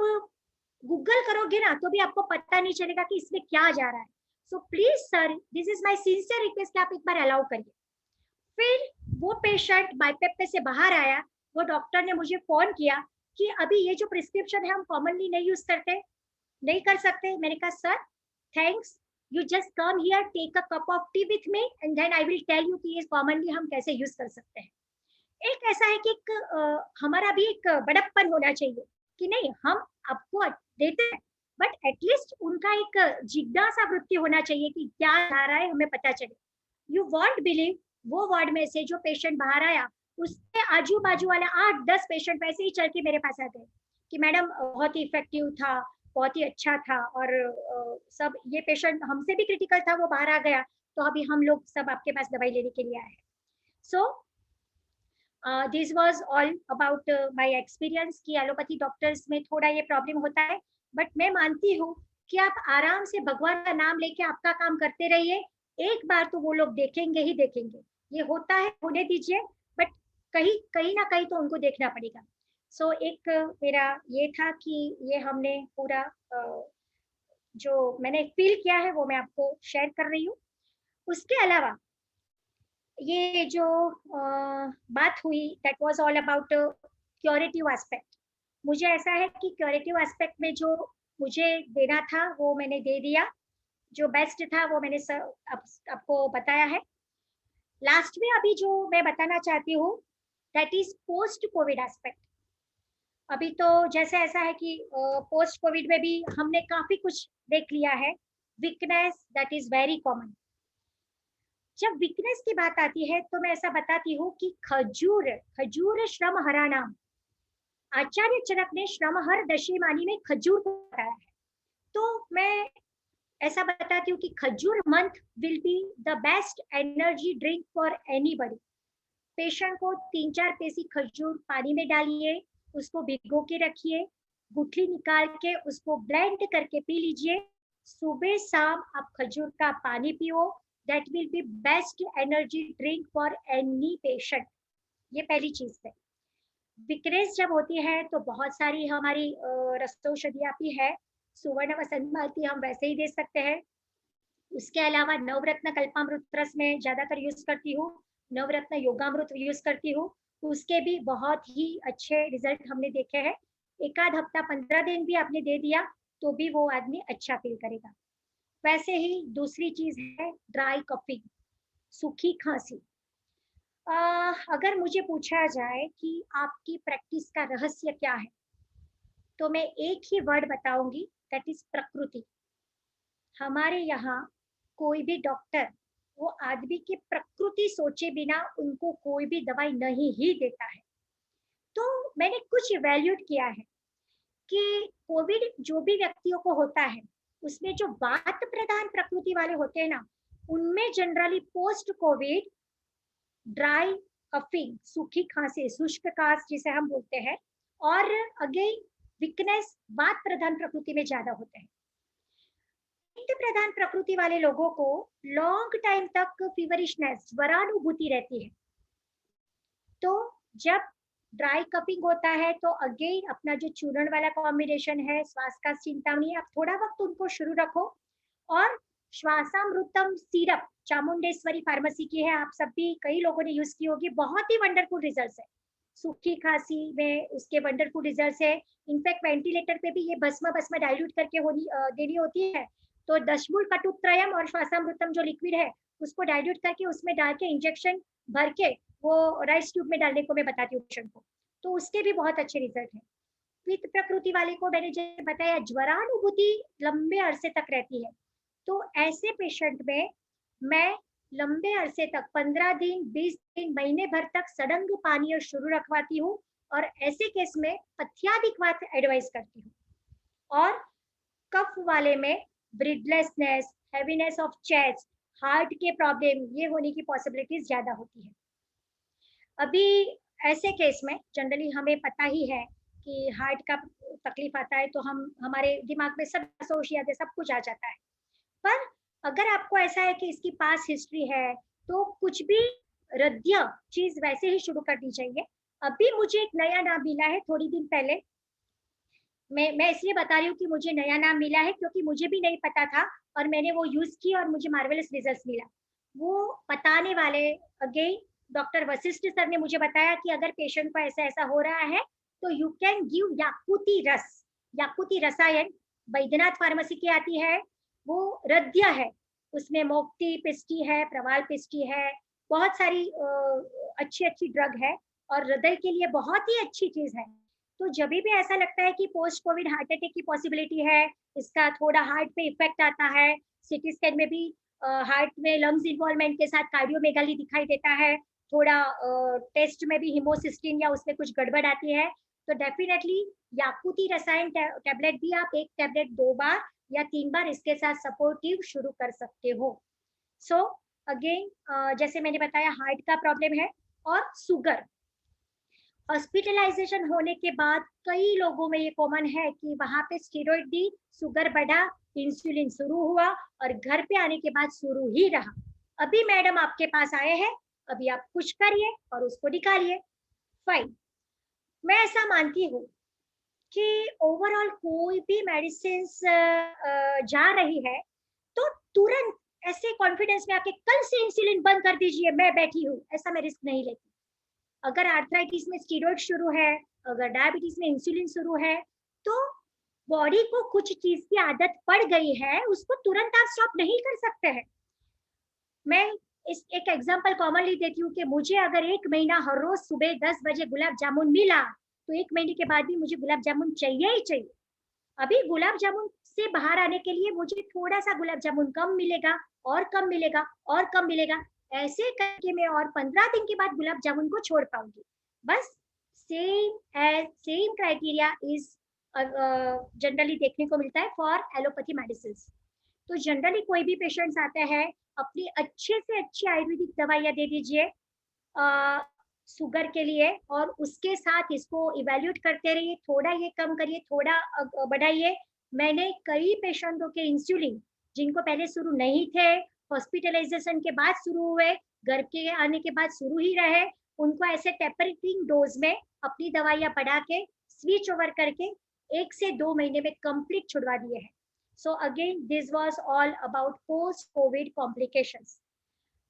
गूगल करोगे ना तो भी आपको पता नहीं चलेगा कि इसमें क्या जा रहा है। So please sir, this is my sincere request कि आप एक बार अलाउ करिए। फिर वो पेशेंट बाइपेप पे से बाहर आया, वो डॉक्टर ने मुझे फोन किया कि अभी ये जो प्रिस्क्रिप्शन है हम कॉमनली नहीं यूज करते, नहीं कर सकते। मैंने कहा sir thanks, you just come here, take a cup of tea with me and then I will tell you कि ये कॉमनली हम कैसे यूज कर सकते हैं। एक ऐसा है कि हमारा भी एक बड़प्पन होना चाहिए कि नहीं हम आपको देते हैं, बट एटलीस्ट उनका एक जिज्ञासा वृत्ति होना चाहिए कि क्या आ रहा है हमें पता चले। यू वॉन्ट बिलीव, वो वार्ड में से जो पेशेंट बाहर आया उसके आजू बाजू वाले 8-10 पेशेंट वैसे ही चल के मेरे पास आ गए कि मैडम बहुत ही इफेक्टिव था, बहुत ही अच्छा था, और सब ये पेशेंट हमसे भी क्रिटिकल था, वो बाहर आ गया, तो अभी हम लोग सब आपके पास दवाई लेने के लिए आए हैं। So this was all about my experience कि एलोपैथी डॉक्टर्स में थोड़ा ये प्रॉब्लम होता है, बट मैं मानती हूँ कि आप आराम से भगवान का नाम लेके आपका काम करते रहिए, एक बार तो वो लोग देखेंगे ही देखेंगे, ये होता है, होने दीजिए, बट कहीं कहीं ना कहीं तो उनको देखना पड़ेगा। सो एक मेरा ये था कि ये हमने पूरा जो मैंने फील किया है वो मैं आपको शेयर कर रही हूँ। उसके अलावा ये जो बात हुई that was all about curative aspect. मुझे ऐसा है कि क्यूरेटिव एस्पेक्ट में जो मुझे देना था वो मैंने दे दिया, जो बेस्ट था वो मैंने आपको बताया है। लास्ट में अभी जो मैं बताना चाहती हूँ that is post Covid aspect. अभी तो जैसे ऐसा है कि पोस्ट कोविड में भी हमने काफी कुछ देख लिया है, weakness that is very common. जब वीकनेस की बात आती है तो मैं ऐसा बताती हूँ कि खजूर, खजूर श्रम हरा नाम, आचार्य चरक ने श्रम हर दशीमानी में खजूर को बताया है। तो मैं ऐसा बताती हूँ कि खजूर month will be the best energy drink for anybody. Patient को 3-4 पेसी खजूर पानी में डालिए, उसको भिगो के रखिए, गुठली निकाल के उसको ब्लेंड करके पी लीजिए, सुबह शाम आप खजूर का पानी पियो, that will be best energy drink for any patient. ये पहली चीज है। वीकनेस जब होती है तो बहुत सारी हमारी रसौषधियाँ भी है, सुवर्ण वसंत मालती हम वैसे ही दे सकते हैं। उसके अलावा नवरत्न कल्पामृत रस में ज्यादातर यूज करती हूँ, नवरत्न योगामृत यूज करती हूँ, उसके भी बहुत ही अच्छे रिजल्ट हमने देखे हैं। एक आध हफ्ता 15 दिन भी आपने दे दिया तो भी वो आदमी अच्छा फील करेगा। वैसे ही दूसरी चीज है ड्राई कफिंग, सूखी खांसी। अगर मुझे पूछा जाए कि आपकी प्रैक्टिस का रहस्य क्या है तो मैं एक ही वर्ड बताऊंगी, दैट इज प्रकृति। हमारे यहाँ कोई भी डॉक्टर वो आदमी की प्रकृति सोचे बिना उनको कोई भी दवाई नहीं ही देता है। तो मैंने कुछ इवैल्यूएट किया है कि कोविड जो भी व्यक्तियों को होता है उसमें जो वात प्रधान प्रकृति वाले होते हैं ना, उनमें generally post Covid dry coughing, सूखी खांसी, शुष्क काश जिसे हम बोलते हैं, और अगेन वीकनेस वात प्रधान प्रकृति में ज्यादा होते हैं। पित्त प्रधान प्रकृति वाले लोगों को लॉन्ग टाइम तक फीवरिशनेस, ज्वरानुभूति रहती है। तो जब ड्राई कपिंग होता है तो अगेन अपना जो चूर्ण वाला कॉम्बिनेशन है, श्वास का चिंतामणि, आप थोड़ा वक्त उनको शुरू रखो, और श्वासामृतम सिरप चामुंडेश्वरी फार्मेसी की है, आप सब भी कई लोगों ने यूज की होगी, बहुत ही वंडरफुल रिजल्ट्स है। सूखी खांसी में उसके वंडरफुल रिजल्ट्स है। इनफैक्ट वेंटिलेटर पे भी ये भस्म डाइल्यूट करके देनी होती है। तो दशमूल कटुत्रयम और श्वासामृतम जो लिक्विड है उसको डाइल्यूट करके उसमें डाल के इंजेक्शन भर के वो राइस ट्यूब में डालने को मैं बताती हूँ पेशेंट को, तो उसके भी बहुत अच्छे रिजल्ट है। पित्त प्रकृति वाले को मैंने जैसे बताया ज्वरानुभूति लंबे अरसे तक रहती है, तो ऐसे पेशेंट में मैं लंबे अरसे तक 15 दिन, 20 दिन, महीने भर तक सडंग पानी और शुरू रखवाती हूँ, और ऐसे केस में पथ्याधिकवात एडवाइस करती हूँ। और कफ वाले में breathlessness, heaviness of chest, heart के प्रॉब्लम ये होने की पॉसिबिलिटीज ज्यादा होती है। अभी ऐसे केस में जनरली हमें पता ही है कि हार्ट का तकलीफ आता है तो हम हमारे दिमाग में सब एसोसिएट है, सब कुछ आ जाता है। पर अगर आपको ऐसा है कि इसकी पास हिस्ट्री है तो कुछ भी रद्य चीज वैसे ही शुरू करनी चाहिए। अभी मुझे एक नया नाम मिला है थोड़ी दिन पहले। मैं इसलिए बता रही हूँ कि मुझे नया नाम मिला है क्योंकि मुझे भी नहीं पता था और मैंने वो यूज की और मुझे मार्वेलस रिजल्ट्स मिला। वो बताने वाले अगेन डॉक्टर वशिष्ठ सर ने मुझे बताया कि अगर पेशेंट को ऐसा ऐसा हो रहा है तो यू कैन गिव याकुती रस, याकुती रसायन, बैद्यनाथ फार्मेसी की आती है, वो रद्य है, उसमें मोक्ति पिस्टी है, प्रवाल पिस्टी है, बहुत सारी अच्छी अच्छी ड्रग है और हृदय के लिए बहुत ही अच्छी चीज है। तो जब भी ऐसा लगता है कि पोस्ट कोविड हार्ट अटैक की पॉसिबिलिटी है, इसका थोड़ा हार्ट पे इफेक्ट आता है, सीटी स्कैन में भी हार्ट में लंग्स इन्वॉल्वमेंट के साथ कार्डियोमेगाली दिखाई देता है, थोड़ा टेस्ट में भी हिमोसिस्टिन या उसमें कुछ गड़बड़ आती है, तो डेफिनेटली याकुती रसायन टैबलेट भी आप एक टैबलेट 2 बार या 3 बार इसके साथ सपोर्टिव शुरू कर सकते हो। सो अगेन जैसे मैंने बताया हार्ट का प्रॉब्लम है और शुगर। हॉस्पिटलाइजेशन होने के बाद कई लोगों में ये कॉमन है कि वहां पे स्टेरॉइड दी, शुगर बढ़ा, इंसुलिन शुरू हुआ और घर पे आने के बाद शुरू ही रहा। अभी मैडम आपके पास आए हैं, अभी आप कुछ करिए और उसको निकालिए। फाइन। मैं ऐसा मानती हूँ कि ओवरऑल कोई भी मेडिसिन जा रही है तो तुरंत ऐसे कॉन्फिडेंस में आके कल से इंसुलिन बंद कर दीजिए, मैं बैठी हूँ, ऐसा मैं रिस्क नहीं लेती। अगर आर्थराइटिस में स्टीरॉइड शुरू है, अगर डायबिटीज में इंसुलिन शुरू है, तो बॉडी को कुछ चीज की आदत पड़ गई है, उसको तुरंत आप स्टॉप नहीं कर सकते हैं। मैं इस एक एग्जांपल कॉमनली देती हूँ कि मुझे अगर 1 महीना हर रोज सुबह 10 बजे गुलाब जामुन मिला तो 1 महीने के बाद भी मुझे गुलाब जामुन चाहिए ही चाहिए। अभी गुलाब जामुन से बाहर आने के लिए मुझे थोड़ा सा गुलाब जामुन कम मिलेगा और कम मिलेगा और कम मिलेगा, ऐसे करके मैं और 15 दिन के बाद गुलाब जामुन को छोड़ पाऊंगी। बस सेम क्राइटेरिया इज जनरली देखने को मिलता है फॉर एलोपैथी मेडिसिन। तो जनरली कोई भी पेशेंट्स आते हैं, अपनी अच्छे से अच्छी आयुर्वेदिक दवाइयाँ दे दीजिए शुगर के लिए और उसके साथ इसको इवेल्यूएट करते रहिए, थोड़ा ये कम करिए, थोड़ा बढ़ाइए। मैंने कई पेशेंटों के इंसुलिन जिनको पहले शुरू नहीं थे, हॉस्पिटलाइजेशन के बाद शुरू हुए, घर के आने के बाद शुरू ही रहे, उनको ऐसे टेपरिंग डोज में अपनी दवाइयाँ बढ़ा के स्विच ओवर करके 1 से 2 महीने में कंप्लीट छुड़वा दिए हैं। So again this was all about post Covid complications.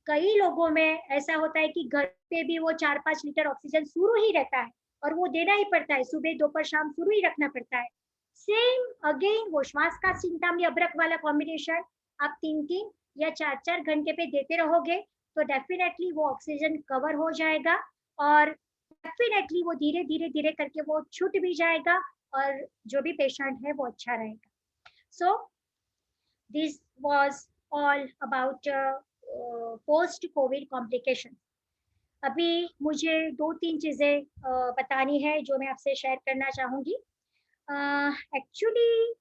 कई लोगों में ऐसा होता है कि घर पे भी वो 4-5 लीटर ऑक्सीजन शुरू ही रहता है और वो देना ही पड़ता है, सुबह दोपहर शाम शुरू ही रखना पड़ता है। सेम अगेन वो श्वास का सिंटम अब्रक वाला कॉम्बिनेशन आप 3-3 या 4-4 घंटे पे देते रहोगे तो डेफिनेटली वो ऑक्सीजन कवर हो जाएगा और डेफिनेटली वो धीरे धीरे धीरे करके वो छूट भी जाएगा और जो भी पेशेंट है वो अच्छा रहेगा। So this was all about post Covid complication. अभी मुझे 2-3 चीजें बतानी है जो मैं आपसे शेयर करना चाहूंगी। एक्चुअली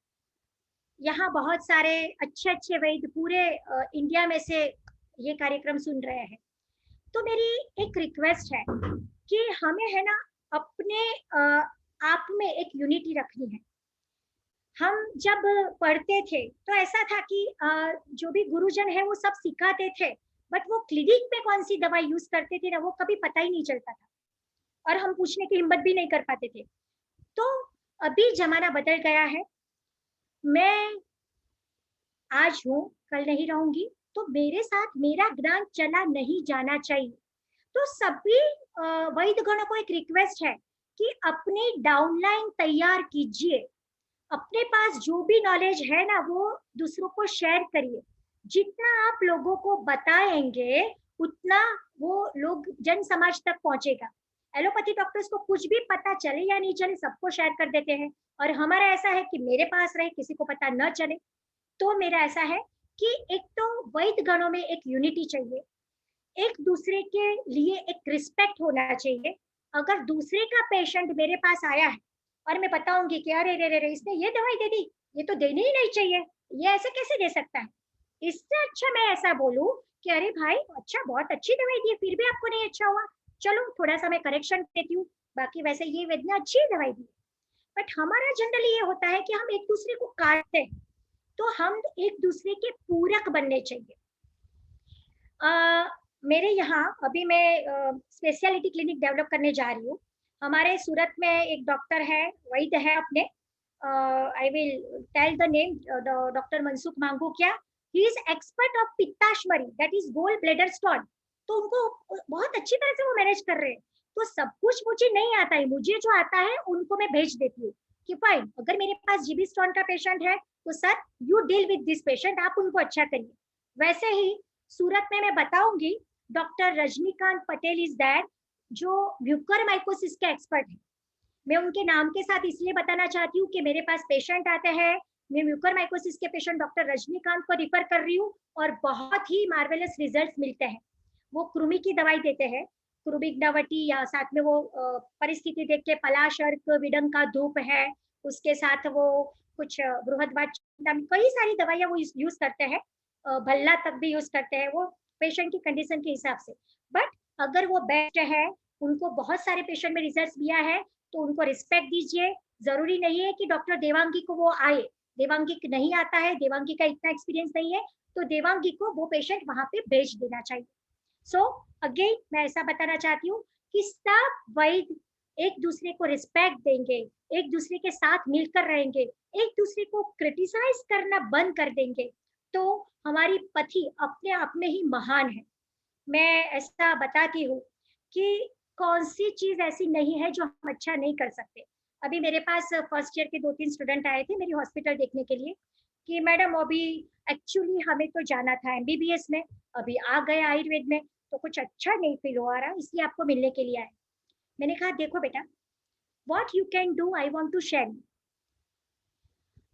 यहाँ बहुत सारे अच्छे अच्छे वैद्य पूरे इंडिया में से ये कार्यक्रम सुन रहे हैं, तो मेरी एक रिक्वेस्ट है कि हमें है ना अपने आप में एक यूनिटी रखनी है। हम जब पढ़ते थे तो ऐसा था कि जो भी गुरुजन है वो सब सिखाते थे, बट वो क्लिनिक में कौन सी दवाई यूज करते थे ना वो कभी पता ही नहीं चलता था और हम पूछने की हिम्मत भी नहीं कर पाते थे। तो अभी जमाना बदल गया है, मैं आज हूँ कल नहीं रहूंगी, तो मेरे साथ मेरा ज्ञान चला नहीं जाना चाहिए। तो सभी वैद्य गणों को एक रिक्वेस्ट है कि अपनी डाउनलाइन तैयार कीजिए, अपने पास जो भी नॉलेज है ना वो दूसरों को शेयर करिए। जितना आप लोगों को बताएंगे उतना वो लोग जन समाज तक पहुंचेगा। एलोपैथी डॉक्टर्स को कुछ भी पता चले या नहीं चले सबको शेयर कर देते हैं और हमारा ऐसा है कि मेरे पास रहे किसी को पता न चले। तो मेरा ऐसा है कि एक तो वैद्य गणों में एक यूनिटी चाहिए, एक दूसरे के लिए एक रिस्पेक्ट होना चाहिए। अगर दूसरे का पेशेंट मेरे पास आया है और मैं बताऊंगी कि अरे रे रे रे इसने ये दवाई दे दी, ये तो देनी ही नहीं चाहिए, ये ऐसे कैसे दे सकता है, इससे अच्छा मैं ऐसा बोलूं कि अरे भाई अच्छा बहुत अच्छी दवाई दी फिर भी आपको नहीं अच्छा हुआ, चलो थोड़ा सा मैं करेक्शन देती हूँ, बाकी वैसे ये वैद्य ने अच्छी दवाई दी। बट हमारा जनरली ये होता है कि हम एक दूसरे को काटते हैं, तो हम एक दूसरे के पूरक बनने चाहिए। मेरे यहाँ अभी मैं स्पेशलिटी क्लिनिक डेवलप करने जा रही हूँ। हमारे सूरत में एक डॉक्टर है, वैद्य है अपने, I will tell the name, doctor Mansukh Mangukiya. He is expert of पित्ताशमरी, that is gall bladder stone. तो उनको बहुत अच्छी तरह से वो मैनेज कर रहे हैं। तो सब कुछ मुझे नहीं आता है, मुझे जो आता है उनको मैं भेज देती हूँ कि फाइन, अगर मेरे पास जीबी स्टोन का पेशेंट है तो sir you deal with this patient, आप उनको अच्छा करिए। वैसे ही सूरत में मैं बताऊंगी, doctor Rajinikanth Patel is that, जो म्यूकरमाइकोसिस के एक्सपर्ट है। मैं उनके नाम के साथ इसलिए बताना चाहती हूँ कि मेरे पास पेशेंट आते हैं, मैं म्यूकरमाइकोसिस के पेशेंट डॉक्टर रजनीकांत को रिफर कर रही हूँ और बहुत ही मार्वेलस रिजल्ट्स मिलते हैं। वो कृमि की दवाई देते हैं, क्रूबिग्नावटी, या साथ में वो परिस्थिति देख के पलाशर्क, विडंग का धूप है, उसके साथ वो कुछ बृहदवाच, कई सारी दवाइयाँ वो यूज करते हैं, भल्ला तक भी यूज करते हैं वो पेशेंट की कंडीशन के हिसाब से। बट अगर वो बेस्ट है, उनको बहुत सारे पेशेंट में रिजल्ट दिया है, तो उनको रिस्पेक्ट दीजिए। जरूरी नहीं है कि डॉक्टर देवांगी को वो आए, देवांगी नहीं आता है, देवांगी का इतना एक्सपीरियंस नहीं है, तो देवांगी को वो पेशेंट वहां पे भेज देना चाहिए। सो अगेन मैं ऐसा बताना चाहती हूँ कि सब वैद्य एक दूसरे को रिस्पेक्ट देंगे, एक दूसरे के साथ मिलकर रहेंगे, एक दूसरे को क्रिटिसाइज करना बंद कर देंगे, तो हमारी पथी अपने आप में ही महान है। मैं ऐसा बताती हूँ कि कौन सी चीज ऐसी नहीं है जो हम अच्छा नहीं कर सकते। अभी मेरे पास फर्स्ट ईयर के 2-3 स्टूडेंट आए थे मेरी हॉस्पिटल देखने के लिए कि मैडम अभी एक्चुअली हमें तो जाना था एमबीबीएस में, अभी आ गए आयुर्वेद में, तो कुछ अच्छा नहीं फील हो रहा, इसलिए आपको मिलने के लिए आए। मैंने कहा देखो बेटा, what you can do I want to share.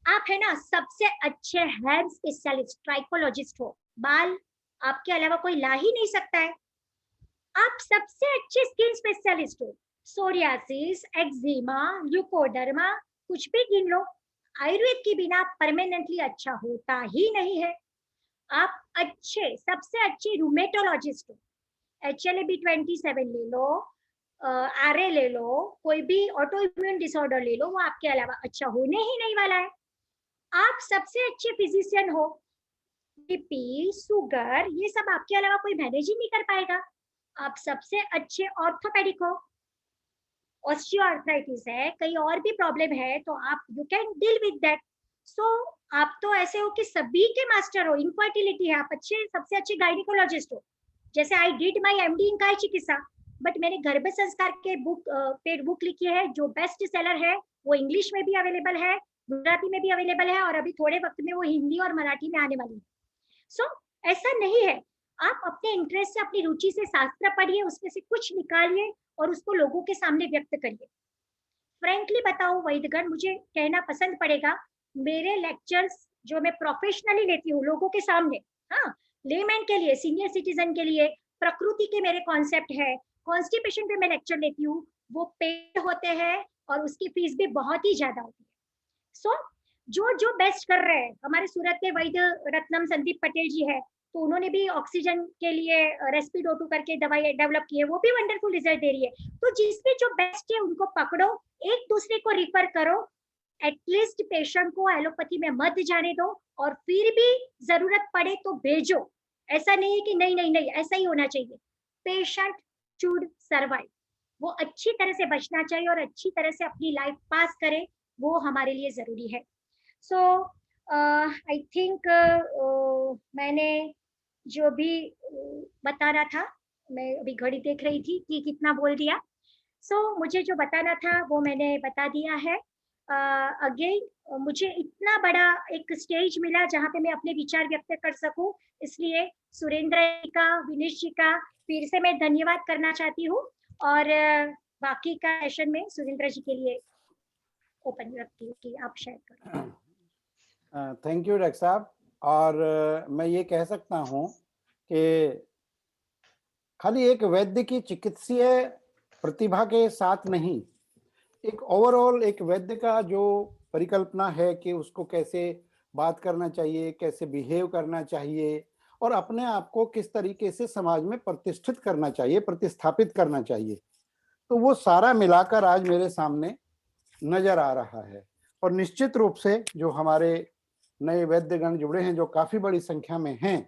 आप है ना सबसे अच्छे हेयर स्पेशलिस्ट, ट्राइकोलॉजिस्ट हो, बाल आपके अलावा कोई ला ही नहीं सकता है। आप सबसे अच्छे स्किन स्पेशलिस्ट हो, सोरियासिस, एक्जिमा, ल्यूकोडर्मा, कुछ भी गिन लो, आयुर्वेद के बिना परमानेंटली अच्छा होता ही नहीं है। आप अच्छे, सबसे अच्छे रूमेटोलॉजिस्ट हो, HLA-B27 ले लो, RA ले लो, कोई भी ऑटो इम्यून डिसऑर्डर ले लो, वो आपके अलावा अच्छा होने ही नहीं वाला है। आप सबसे अच्छे फिजिशियन हो, बीपी, शुगर, ये सब आपके अलावा कोई मैनेज ही नहीं कर पाएगा। आप सबसे अच्छे ऑर्थोपेडिक हो, ऑस्टियोआर्थराइटिस है, कहीं और भी प्रॉब्लम है, तो आप you can deal with that. So आप तो ऐसे हो कि सभी के मास्टर हो, इनफर्टिलिटी है, आप अच्छे, सबसे अच्छे गायनिकोलॉजिस्ट हो। जैसे आई डिड माय एमडी इन काय चिकित्सा, बट मैंने गर्भ संस्कार के पेड बुक लिखी है जो बेस्ट सेलर है, वो इंग्लिश में भी अवेलेबल है, गुजराती में भी अवेलेबल है, और अभी थोड़े वक्त में वो हिंदी और मराठी में आने वाली है। सो ऐसा नहीं है, आप अपने इंटरेस्ट से, अपनी रुचि से शास्त्र पढ़िए, उसमें से कुछ निकालिए और उसको लोगों के सामने व्यक्त करिए। फ्रैंकली बताऊं वैद्यगण, मुझे कहना पसंद पड़ेगा, मेरे लेक्चर्स जो मैं प्रोफेशनली लेती हूँ लोगों के सामने, हाँ, लेमैन के लिए, सीनियर सिटीजन के लिए, प्रकृति के मेरे कॉन्सेप्ट है, कॉन्स्टिपेशन पे मैं लेक्चर लेती हूँ, वो पेड होते हैं और उसकी फीस भी बहुत ही ज्यादा होती है। सो जो जो बेस्ट कर रहे हैं, हमारे सूरत में वैद्य रत्नम संदीप पटेल जी है, तो उन्होंने भी ऑक्सीजन के लिए रेस्पिडोटू करके दवाई डेवलप की है, वो भी वंडरफुल रिजल्ट दे रही है। तो जिसमें जो बेस्ट है उनको पकड़ो, एक दूसरे को रिफर करो, एटलीस्ट पेशेंट को एलोपैथी में मत जाने दो, और फिर भी जरूरत पड़े तो भेजो। ऐसा नहीं है कि नहीं नहीं नहीं, ऐसा ही होना चाहिए। पेशेंट शुड सर्वाइव, वो अच्छी तरह से बचना चाहिए और अच्छी तरह से अपनी लाइफ पास करे, वो हमारे लिए जरूरी है। सो आई थिंक मैंने जो भी बताना था, मैं अभी घड़ी देख रही थी कि कितना बोल दिया। सो मुझे जो बताना था वो मैंने बता दिया है। अगेन मुझे इतना बड़ा एक स्टेज मिला जहाँ पे मैं अपने विचार व्यक्त कर सकूं, इसलिए सुरेंद्र जी का, विनीश जी का फिर से मैं धन्यवाद करना चाहती हूँ, और बाकी का सेशन में सुरेंद्र जी के लिए ओपन रखती हूँ कि आप शेयर करें। थैंक यू डॉक्टर साहब। और मैं ये कह सकता हूँ कि खाली एक वैद्य की चिकित्सीय प्रतिभा के साथ नहीं, एक ओवरऑल एक वैद्य का जो परिकल्पना है कि उसको कैसे बात करना चाहिए, कैसे बिहेव करना चाहिए, और अपने आप को किस तरीके से समाज में प्रतिष्ठित करना चाहिए, प्रतिस्थापित करना चाहिए। तो वो सारा मिलाकर आज मेरे सामने नजर आ रहा है। और निश्चित रूप से जो हमारे नए वैद्यगण जुड़े हैं, जो काफी बड़ी संख्या में हैं,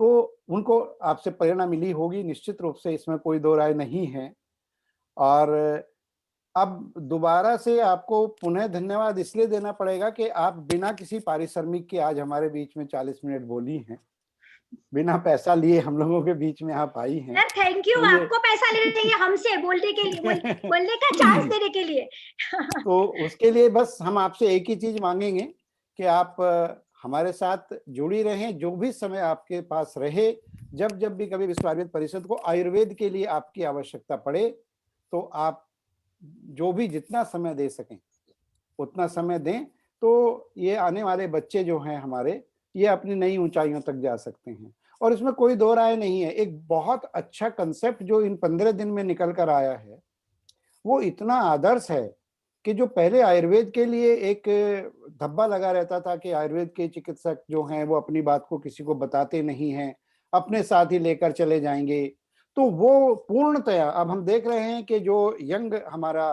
तो उनको आपसे प्रेरणा मिली होगी, निश्चित रूप से, इसमें कोई दो राय नहीं है। और अब दोबारा से आपको पुनः धन्यवाद इसलिए देना पड़ेगा कि आप बिना किसी पारिश्रमिक के आज हमारे बीच में 40 मिनट बोली हैं, बिना पैसा लिए हम लोगों के बीच में आप आई हैं। सर थैंक यू, तो ये आपको पैसा लेने हमसे बोलने के लिए, बोलने का चांस देने के लिए। तो उसके लिए बस हम आपसे एक ही चीज मांगेंगे कि आप हमारे साथ जुड़ी रहें, जो भी समय आपके पास रहे, जब जब भी कभी विश्व आयुर्वेद परिषद को आयुर्वेद के लिए आपकी आवश्यकता पड़े, तो आप जो भी जितना समय दे सकें उतना समय दें। तो ये आने वाले बच्चे जो हैं हमारे, ये अपनी नई ऊंचाइयों तक जा सकते हैं। और इसमें कोई दो राय नहीं है। एक बहुत अच्छा कंसेप्ट जो इन 15 दिन में निकल कर आया है, वो इतना आदर्श है कि जो पहले आयुर्वेद के लिए एक धब्बा लगा रहता था कि आयुर्वेद के चिकित्सक जो हैं वो अपनी बात को किसी को बताते नहीं हैं, अपने साथ ही लेकर चले जाएंगे, तो वो पूर्णतया अब हम देख रहे हैं कि जो यंग हमारा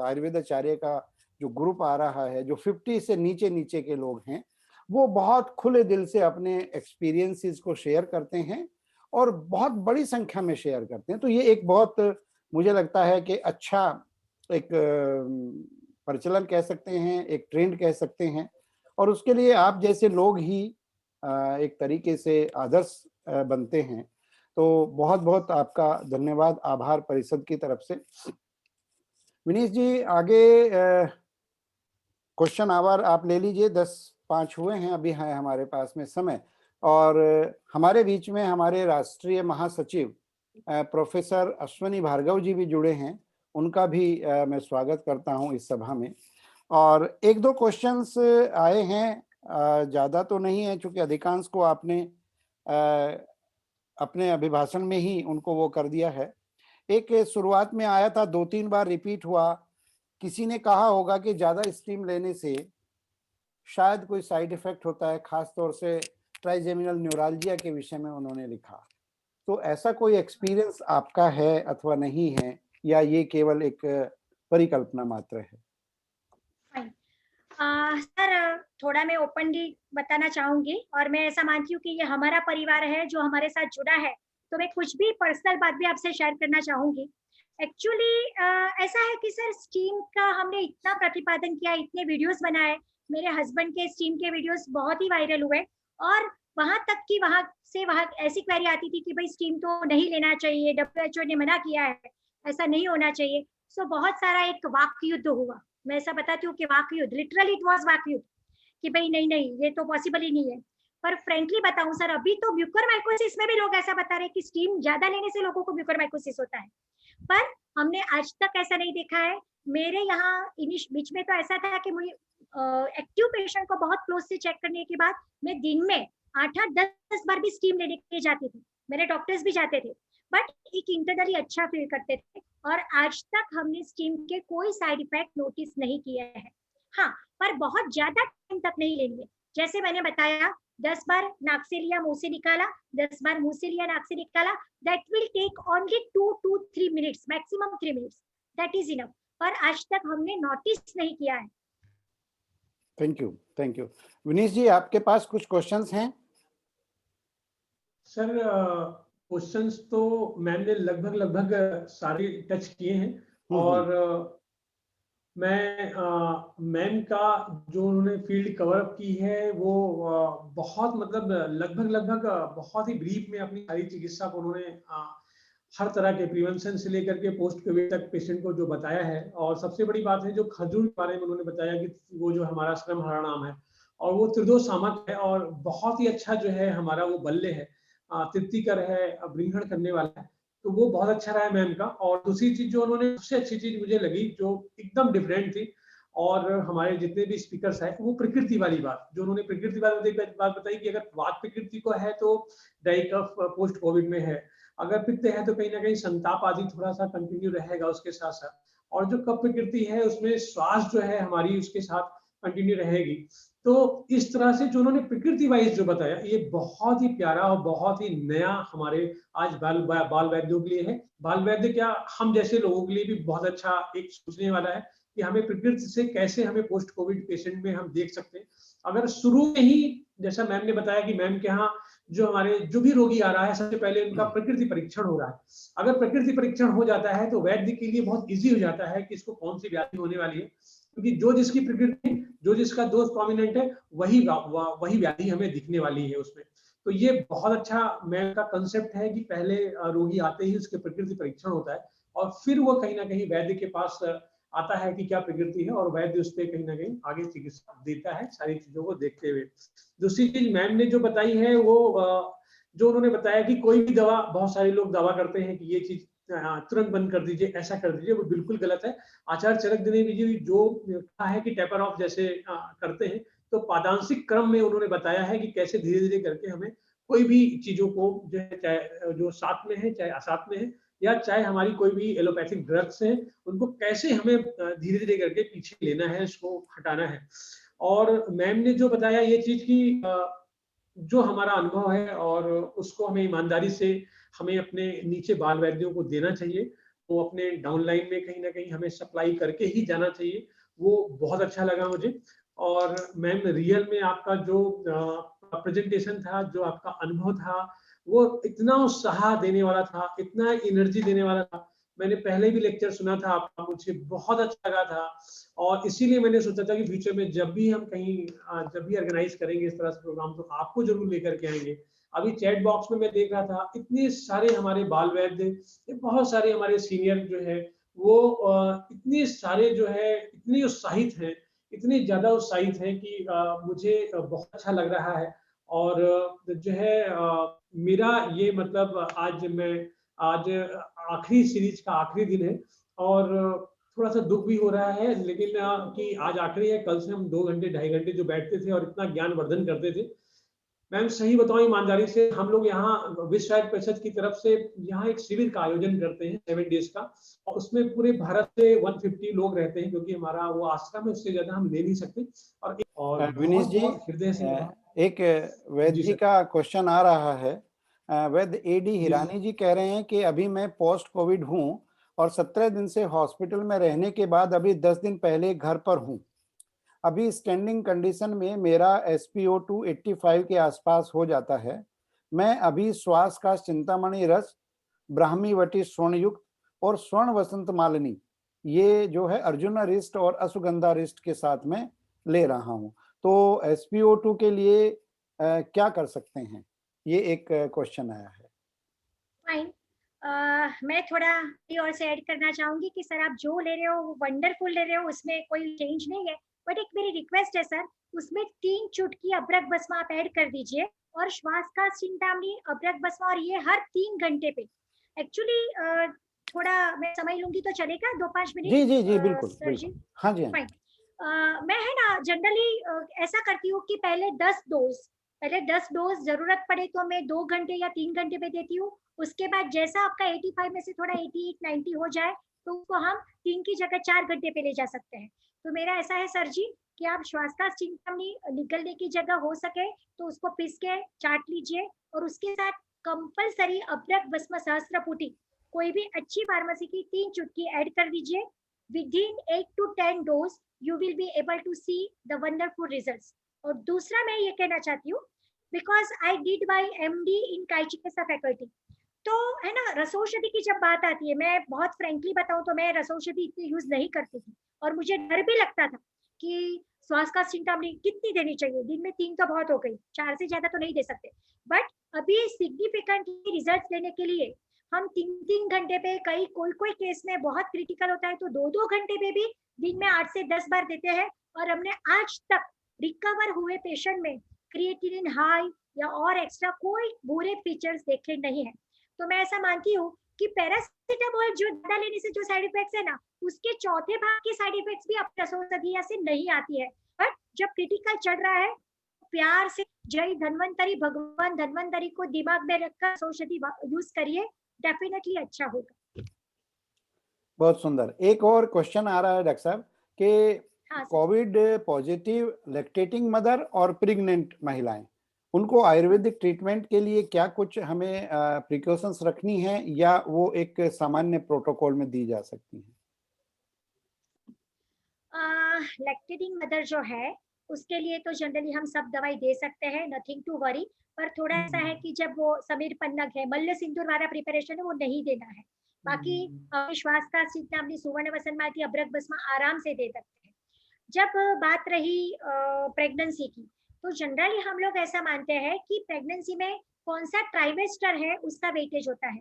आयुर्वेदाचार्य का जो ग्रुप आ रहा है, जो 50 से नीचे नीचे के लोग हैं, वो बहुत खुले दिल से अपने एक्सपीरियंसेस को शेयर करते हैं और बहुत बड़ी संख्या में शेयर करते हैं। तो ये एक बहुत, मुझे लगता है कि अच्छा एक प्रचलन कह सकते हैं, एक ट्रेंड कह सकते हैं, और उसके लिए आप जैसे लोग ही एक तरीके से आदर्श बनते हैं। तो बहुत बहुत आपका धन्यवाद, आभार परिषद की तरफ से। विनीश जी, आगे क्वेश्चन आवर आप ले लीजिए, 10-5 हुए हैं, अभी है हमारे पास में समय। और हमारे बीच में हमारे राष्ट्रीय महासचिव प्रोफेसर अश्वनी भार्गव जी भी जुड़े हैं, उनका भी मैं स्वागत करता हूं इस सभा में। और एक दो क्वेश्चंस आए हैं, ज़्यादा तो नहीं है, चूंकि अधिकांश को आपने अपने अभिभाषण में ही उनको वो कर दिया है। एक शुरुआत में आया था, 2-3 बार रिपीट हुआ, किसी ने कहा होगा कि ज़्यादा स्टीम लेने से शायद कोई साइड इफेक्ट होता है, खास तौर से ट्राइजेमिनल न्यूराल्जिया के विषय में उन्होंने लिखा। तो ऐसा कोई एक्सपीरियंस आपका है अथवा नहीं है, या ये केवल एक परिकल्पना मात्र है? सर थोड़ा मैं ओपनली बताना चाहूंगी, और मैं ऐसा मानती हूँ कि ये हमारा परिवार है जो हमारे साथ जुड़ा है, तो मैं कुछ भी पर्सनल बात भी आपसे शेयर करना चाहूंगी। एक्चुअली ऐसा है कि सर स्टीम का हमने इतना प्रतिपादन किया, इतने वीडियोस बनाए, मेरे हस्बैंड के स्टीम के वीडियोस बहुत ही वायरल हुए, और वहां तक कि वहां से ऐसी क्वेरी आती थी कि भाई स्टीम तो नहीं लेना चाहिए, WHO ने मना किया है, ऐसा नहीं होना चाहिए। सो बहुत सारा एक वाक युद्ध हुआ। मैं ऐसा बताती हूँ कि वाक युद्ध, लिटरली इट वाज वाक युद्ध, कि भाई नहीं नहीं ये तो पॉसिबल ही नहीं है। पर फ्रेंकली बताऊं सर, अभी तो म्यूकोरमाइकोसिस में भी लोग ऐसा बता रहे हैं कि स्टीम ज्यादा लेने से लोगों को म्यूकोरमाइकोसिस होता है, पर हमने आज तक ऐसा नहीं देखा है। मेरे यहाँ बीच में तो ऐसा था कि मुझे एक्टिव पेशेंट को बहुत क्लोज से चेक करने के बाद मैं दिन में 8-10 बार भी स्टीम लेने के जाती थी, मेरे डॉक्टर्स भी जाते थे, बट एक इंटरनली अच्छा फील करते थे, और आज तक हमने स्टीम के कोई साइड इफेक्ट नोटिस नहीं किया है। हाँ, पर बहुत ज्यादा टाइम तक नहीं लेंगे। जैसे मैंने बताया, 10 बार नाक से लिया मुंह से निकाला, 10 बार मुंह से लिया नाक से निकाला, that will take only 2 to 3 minutes, maximum 3 minutes, that is enough. पर आज तक हमने नोटिस नहीं किया है। Thank you, thank you. Vinish ji, आपके पास कुछ क्वेश्चंस हैं? सर क्वेश्चंस तो मैम ने लगभग सारे टच किए हैं, और मैं मैम का जो उन्होंने फील्ड कवर अप की है वो बहुत मतलब लगभग बहुत ही ब्रीफ में अपनी सारी चिकित्सा को उन्होंने हर तरह के प्रिवेंशन से लेकर के पोस्ट कोविड तक पेशेंट को जो बताया है। और सबसे बड़ी बात है जो खजूर के बारे में उन्होंने बताया कि वो जो हमारा श्रम हरा नाम है, और वो त्रिदोष सामक है, और बहुत ही अच्छा जो है हमारा वो बल्ले है, तृप्तिकर है, ग्रहण करने वाला है, तो वो बहुत अच्छा रहा है मैम का। और दूसरी चीज जो उन्होंने, सबसे अच्छी चीज मुझे लगी जो एकदम डिफरेंट थी, और हमारे जितने भी स्पीकर्स हैं, वो प्रकृति वाली बात जो उन्होंने प्रकृति वाली बात बताई कि अगर वात प्रकृति को है तो डाई कफ पोस्ट कोविड में है, अगर पित्त है तो कहीं ना कहीं संताप आदि थोड़ा सा कंटिन्यू रहेगा उसके साथ साथ, और जो कफ प्रकृति है उसमें श्वास जो है हमारी उसके साथ कंटिन्यू रहेगी। तो इस तरह से जो उन्होंने प्रकृति वाइज जो बताया, ये बहुत ही प्यारा और बहुत ही नया हमारे आज बाल वैद्यों के लिए है। बाल वैद्य क्या, हम जैसे लोगों के लिए भी बहुत अच्छा एक सोचने वाला है कि हमें प्रकृति से कैसे हमें पोस्ट कोविड पेशेंट में हम देख सकते हैं। अगर शुरू में ही, जैसा मैम ने बताया कि मैम के यहाँ जो हमारे जो भी रोगी आ रहा है, सबसे पहले उनका प्रकृति परीक्षण हो रहा है। अगर प्रकृति परीक्षण हो जाता है तो वैद्य के लिए बहुत ईजी हो जाता है कि इसको कौन सी व्याधि होने वाली है, क्योंकि जो जिसकी प्रकृति, जो जिसका दोष प्रोमिनेंट है, वही व्याधि हमें दिखने वाली है उसमें। तो ये बहुत अच्छा मैम का कंसेप्ट है कि पहले रोगी आते ही उसके प्रकृति परीक्षण होता है और फिर वो कहीं ना कहीं वैद्य के पास आता है कि क्या प्रकृति है, और वैद्य उस पर कहीं ना कहीं आगे चिकित्सा देता है सारी चीजों को देखते हुए। दूसरी चीज मैम ने जो बताई है वो जो उन्होंने बताया कि कोई भी दवा, बहुत सारे लोग दावा करते हैं कि ये चीज तुरंत बंद कर दीजिए, ऐसा कर दीजिए, वो बिल्कुल गलत है। आचार्य चरक देवी जी जो कहा है कि टेपर ऑफ जैसे करते हैं, तो पादांशिक क्रम में उन्होंने बताया है कि कैसे धीरे धीरे करके हमें कोई भी चीजों को जो है, चाहे जो साथ में है चाहे असाथ में है, या चाहे हमारी कोई भी एलोपैथिक ड्रग्स हैं, उनको कैसे हमें धीरे धीरे करके पीछे लेना है, इसको हटाना है। और मैम ने जो बताया ये चीज की जो हमारा अनुभव है और उसको हमें ईमानदारी से हमें अपने नीचे बाल वैद्यों को देना चाहिए, वो अपने डाउनलाइन में कहीं ना कहीं हमें सप्लाई करके ही जाना चाहिए, वो बहुत अच्छा लगा मुझे। और मैम रियल में आपका जो प्रेजेंटेशन था, जो आपका अनुभव था, वो इतना उत्साह देने वाला था, इतना एनर्जी देने वाला था। मैंने पहले भी लेक्चर सुना था आपका, मुझे बहुत अच्छा लगा था, और इसीलिए मैंने सोचा था कि फ्यूचर में जब भी हम कहीं जब भी ऑर्गेनाइज करेंगे इस तरह से प्रोग्राम, तो आपको जरूर लेकर के आएंगे। अभी चैट बॉक्स में मैं देख रहा था, इतने सारे हमारे बाल वैद्य, बहुत सारे हमारे सीनियर जो है वो इतने सारे जो है इतने उत्साहित हैं, इतने ज्यादा उत्साहित हैं कि मुझे बहुत अच्छा लग रहा है। और जो है मेरा ये मतलब आज आखिरी सीरीज का आखिरी दिन है, और थोड़ा सा दुख भी हो रहा है, लेकिन कि आज आखिरी है, कल से हम 2 घंटे 2.5 घंटे जो बैठते थे और इतना ज्ञान वर्धन करते थे। मैम सही बताऊं ईमानदारी से, हम लोग यहाँ विश्व आयुर्वेद परिषद की तरफ से यहाँ एक शिविर का आयोजन करते हैं 7 डेज का, और उसमें पूरे भारत से 150 लोग रहते हैं, क्योंकि हमारा वो आश्रम है, उससे ज्यादा हम ले नहीं सकते। और विनीश बहुत जी, बहुत हृदय से एक वैद्य जी का क्वेश्चन आ रहा है। वैद्य एडी हिरानी जी कह रहे हैं कि अभी मैं पोस्ट कोविड हूँ और 17 दिन से हॉस्पिटल में रहने के बाद अभी 10 दिन पहले घर पर हूँ। अभी स्टैंडिंग कंडीशन में मेरा SpO2 85 के आसपास हो जाता है। मैं अभी श्वास का चिंतामणि रस, ब्राह्मी वटी स्वर्णयुक्त और स्वर्ण वसंत मालिनी, ये जो है अर्जुना रिस्ट और अश्वगंधा रिस्ट के साथ में ले रहा हूँ। तो SpO2 के लिए क्या कर सकते हैं, ये एक क्वेश्चन आया है। फाइन, मैं थोड़ा और से ऐड करना चाहूंगी कि सर आप जो ले रहे हो वो वंडरफुल ले रहे हो, उसमें कोई चेंज नहीं है, बट एक मेरी रिक्वेस्ट है सर, उसमें 3 चुटकी अदरक भस्म आप ऐड कर दीजिए, और श्वास का चिंतामणि, अदरक भस्म, और ये हर 3 घंटे पे। एक्चुअली थोड़ा मैं समझ लूंगी तो चलेगा 2-5 मिनट? जी जी जी बिल्कुल सर जी, बिल्कुल, हाँ जी हाँ। फाइन। मैं है ना जनरली ऐसा करती हूँ कि पहले 10 डोज जरूरत पड़े तो मैं 2 घंटे या 3 घंटे पे देती हूँ। उसके बाद जैसा आपका 85 में से थोड़ा 88-90 हो जाए तो उसको हम 3 की जगह 4 घंटे पे ले जा सकते हैं। तो मेरा ऐसा है सर जी कि आप श्वास का चिंतामणि निकलने की जगह हो सके तो उसको पीस के चाट लीजिए, और उसके साथ कंपलसरी अदरक भस्म सहस्त्रपुटी कोई भी अच्छी फार्मेसी की 3 चुटकी ऐड कर दीजिए। Within 8 to 10 dose, you will be able to see the wonderful results. और दूसरा मैं ये कहना चाहती हूँ, because I did my MD in काई चिकित्सा फैकल्टी, तो है ना रसौषधि की जब बात आती है, मैं बहुत फ्रेंकली बताऊं तो मैं रसौषधि इतनी यूज नहीं करती थी, और मुझे डर भी लगता था कि श्वास का चिंतामणि कितनी देनी चाहिए, दिन में 3 तो बहुत हो गई, 4 से ज्यादा तो नहीं दे सकते। बट अभी सिग्निफिकेंटली रिजल्ट लेने के लिए हम 3-3 घंटे पे, कोई केस में बहुत क्रिटिकल होता है तो 2-2 घंटे पे भी दिन में 8 से 10 बार देते हैं, और हमने आज तक रिकवर हुए पेशेंट में क्रिएटिनिन हाई या और एक्स्ट्रा कोई बुरे फीचर्स देखे नहीं है। तो मैं ऐसा मानती हूँ कि पैरासिटामोल जो ज्यादा लेने से जो साइड इफेक्ट्स है ना, उसके चौथे भाग की साइड इफेक्ट्स भी अब रसौषधि से नहीं आती है। बट जब क्रिटिकल चल रहा है, प्यार से जय धन्वंतरी, भगवान धन्वंतरी को दिमाग में रखकर रसौषधि यूज करिए, डेफिनेटली अच्छा होगा। बहुत सुंदर। एक और क्वेश्चन आ रहा है डॉक्टर साहब कि हाँ sir. Covid positive lactating mother और प्रेग्नेंट महिलाएं, उनको आयुर्वेदिक ट्रीटमेंट के लिए क्या कुछ हमें प्रिकॉशंस रखनी है या वो एक सामान्य प्रोटोकॉल में दी जा सकती है? लैक्टेटिंग मदर जो है उसके लिए तो जनरली हम सब दवाई दे सकते हैं, नथिंग टू वरी। पर थोड़ा ऐसा है कि जब वो समीर पन्नग है, मल्ल सिंदूर वाला प्रिपरेशन है, वो नहीं देना है। बाकी श्वासता सिद्धनामनी सुवर्ण वसन माती अभ्रक भस्म आराम से दे सकते हैं। जब बात रही प्रेगनेंसी की, तो जनरली हम लोग ऐसा मानते हैं कि प्रेगनेंसी में कौन सा ट्राइमेस्टर है उसका वेटेज होता है।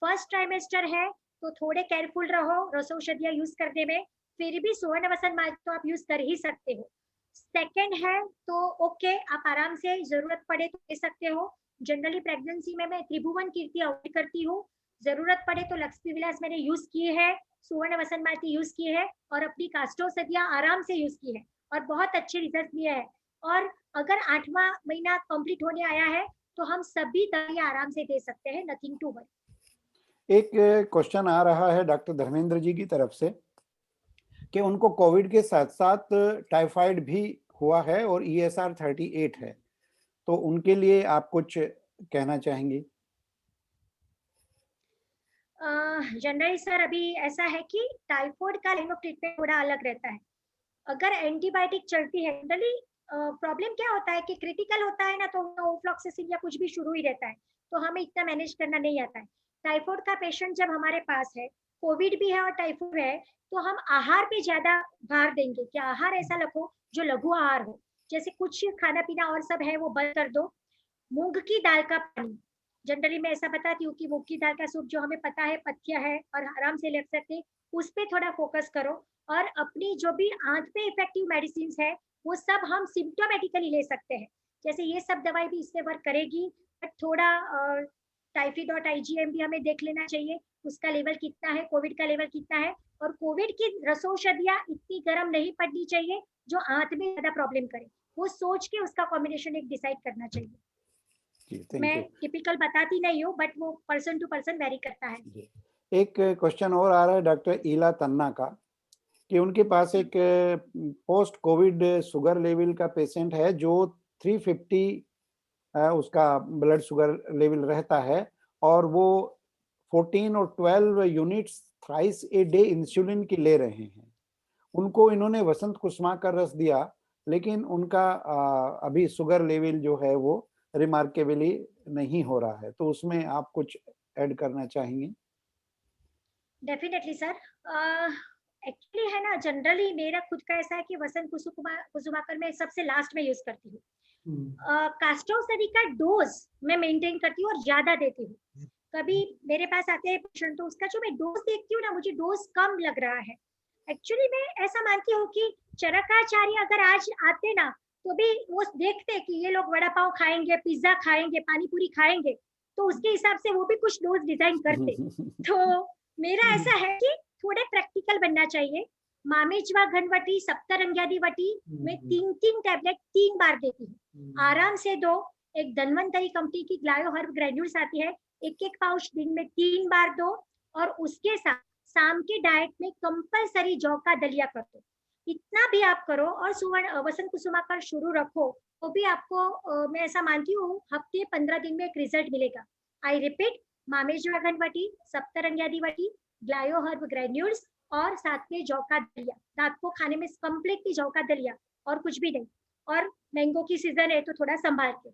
फर्स्ट ट्राइमेस्टर है तो थोड़े केयरफुल रहो रसौषधियां यूज करने में, फिर भी सुवर्ण वसन मार्ग तो आप यूज कर ही सकते हो। सेकंड है तो ओके, आप आराम से जरूरत पड़े तो ले सकते हो। जनरली प्रेगनेंसी में मैं त्रिभुवन कीर्ति अवॉइड करती हूँ। जरूरत पड़े तो लक्ष्मी विलास मैंने यूज किए है, सुवर्ण वसन माती यूज की है और अपनी कास्टोसदिया आराम से यूज की है और बहुत अच्छे रिजल्ट लिए है। और अगर 8वां महीना कंप्लीट होने आया है तो हम सभी दवाइयां आराम से दे सकते हैं, नथिंग टू वरी। एक क्वेश्चन आ रहा है डॉक्टर धर्मेंद्र जी की तरफ से कि उनको कोविड के साथ साथ टाइफाइड भी हुआ है और ESR 38 है, तो उनके लिए आप कुछ कहना चाहेंगे? जनरली सर अभी ऐसा है कि टाइफाइड का लाइन ऑफ ट्रीटमेंट थोड़ा अलग रहता है। अगर एंटीबायोटिक चलती है, जनरली प्रॉब्लम क्या होता है कि क्रिटिकल होता है ना, तो ओफ्लॉक्सासिन या कुछ भी शुरू ही रहता है, तो हमें इतना मैनेज करना नहीं आता है। टाइफाइड का पेशेंट जब हमारे पास है, कोविड भी है और टाइफाइड है, तो हम आहार पे ज्यादा भार देंगे कि आहार ऐसा रखो जो लघु आहार हो, जैसे कुछ खाना पीना और सब है वो बंद कर दो। मूंग की दाल का पानी, जनरली मैं ऐसा बताती हूँ कि मूंग की दाल का सूप जो हमें पता है पथ्य है और आराम से ले सकते हैं, उस पे थोड़ा फोकस करो। और अपनी जो भी आंत पे इफेक्टिव मेडिसिन है वो सब हम सिम्टोमेटिकली ले सकते हैं। जैसे ये सब दवाई भी इससे वर्क करेगी, बट थोड़ा टाइफाइड और IgM भी हमें देख लेना चाहिए, उसका लेवल कितना है, कोविड का लेवल कितना है। और कोविड की रसौषधियां इतनी गर्म नहीं पड़नी चाहिए जो आंत में ज्यादा प्रॉब्लम करे, वो सोच के उसका कॉम्बिनेशन एक डिसाइड करना चाहिए। जी, थैंक मैं यू। टिपिकल बताती नहीं हूँ, बट वो पर्सन टू पर्सन वेरी करता है। एक क्वेश्चन और आ रहा है डॉक्टर ईला तन्ना का कि उनके पास एक पोस्ट कोविड शुगर लेवल का पेशेंट है जो 350 उसका ब्लड शुगर लेवल रहता है और वो 14 और 12 units thrice a day insulin की ले रहे हैं। उनको इन्होंने वसंत कुसुमा का रस दिया, लेकिन उनका अभी शुगर लेवल जो है वो रिमार्केबली नहीं हो रहा है, तो उसमें आप कुछ ऐड करना चाहेंगे? Definitely sir. एक्चुअली है ना, जनरली मेरा खुद का ऐसा है कि वसंत कुसुमाकर मैं सबसे लास्ट में यूज करती हूँ। कास्टोसरी का डोज मैं मेंटेन करती हूँ और ज्यादा देती हूँ। कभी मेरे पास आते हैं पेशेंट तो उसका जो मैं डोज देखती हूँ ना, मुझे डोज कम लग रहा है। एक्चुअली मैं ऐसा मानती हूँ कि चरकाचार्य अगर आज आते ना, तो भी वो देखते कि ये लोग वड़ा पाव खाएंगे, पिज्जा खाएंगे, पानी पूरी खाएंगे, तो उसके हिसाब से वो भी कुछ डोज डिजाइन करते। तो मेरा ऐसा है कि थोड़े प्रैक्टिकल बनना चाहिए। मामेजवा घनवटी सप्तरंग्यादी वटी में 3-3 टैबलेट 3 बार देती हूँ, आराम से दो। एक धन्वंतरी कंपनी की ग्लायो हर्ब ग्रेन्यूल्स आती है, एक पाउच दिन में 3 बार दो। और उसके साथ शाम के डाइट में कंपलसरी जौ का दलिया कर दो। इतना भी आप करो और सुवर्ण वसंत कुसुमाकर शुरू रखो, तो भी आपको मैं ऐसा मानती हूँ हफ्ते 15 दिन में एक रिजल्ट मिलेगा। आई रिपीट, मामेजवा घनवटी सप्तरंग्यादी वटी ग्लायो हर्ब ग्रेन्यूल्स और साथ में जौ का दलिया, रात को खाने में कंप्लीटली जौ का दलिया और कुछ भी नहीं। और मैंगो की सीजन है तो थोड़ा संभाल के,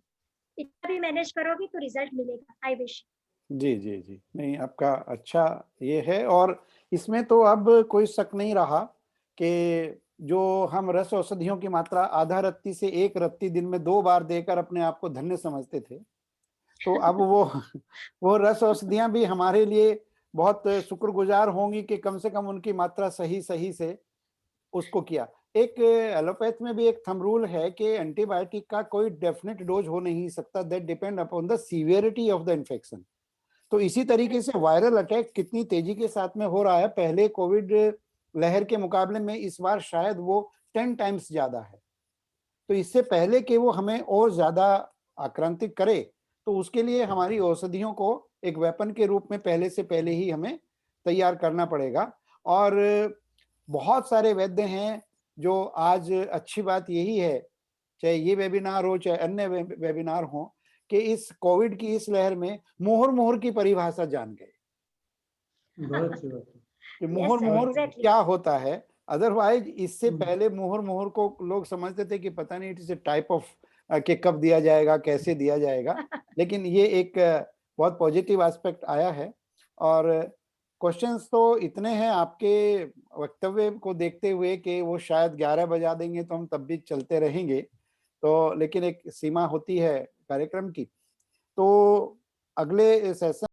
इतना भी मैनेज करोगे तो रिजल्ट मिलेगा। I wish. जी जी जी, नहीं आपका अच्छा ये है। और इसमें तो अब कोई शक नहीं रहा कि जो हम रस औषधियों की मात्रा आधा रत्ती से 1 रत्ती दिन में 2 बार देकर अपने आप को धन्य समझते थे, तो अब वो रस औषधियां भी हमारे लिए बहुत शुक्रगुजार होंगी कि कम से कम उनकी मात्रा सही सही से उसको किया। एक एलोपैथ में भी एक थंब रूल है कि एंटीबायोटिक का कोई डेफिनेट डोज हो नहीं सकता, that depend upon the severity of the infection. तो इसी तरीके से वायरल अटैक कितनी तेजी के साथ में हो रहा है, पहले कोविड लहर के मुकाबले में इस बार शायद वो 10 टाइम्स ज्यादा है। तो इससे पहले कि वो हमें और ज्यादा आक्रांतिक करे, तो उसके लिए हमारी औषधियों को एक वेपन के रूप में पहले से पहले ही हमें तैयार करना पड़ेगा। और बहुत सारे वैद्य हैं जो आज अच्छी बात यही है, चाहे ये वेबिनार हो चाहे अन्य वेबिनार हो, कि इस कोविड की इस लहर में मुहुर-मुहुर की परिभाषा जान गए बहुत अच्छी बात है। कि Yes, मुहुर-मुहुर exactly. क्या होता है। अदरवाइज इससे हम्म। पहले मुहुर-मुहुर को लोग समझते थे कि पता नहीं it is a type of कि कब दिया जाएगा, कैसे दिया जाएगा, लेकिन ये एक बहुत पॉजिटिव एस्पेक्ट आया है। और क्वेश्चंस तो इतने हैं आपके वक्तव्य को देखते हुए कि वो शायद 11 बजा देंगे तो हम तब भी चलते रहेंगे, तो लेकिन एक सीमा होती है कार्यक्रम की। तो अगले सेशन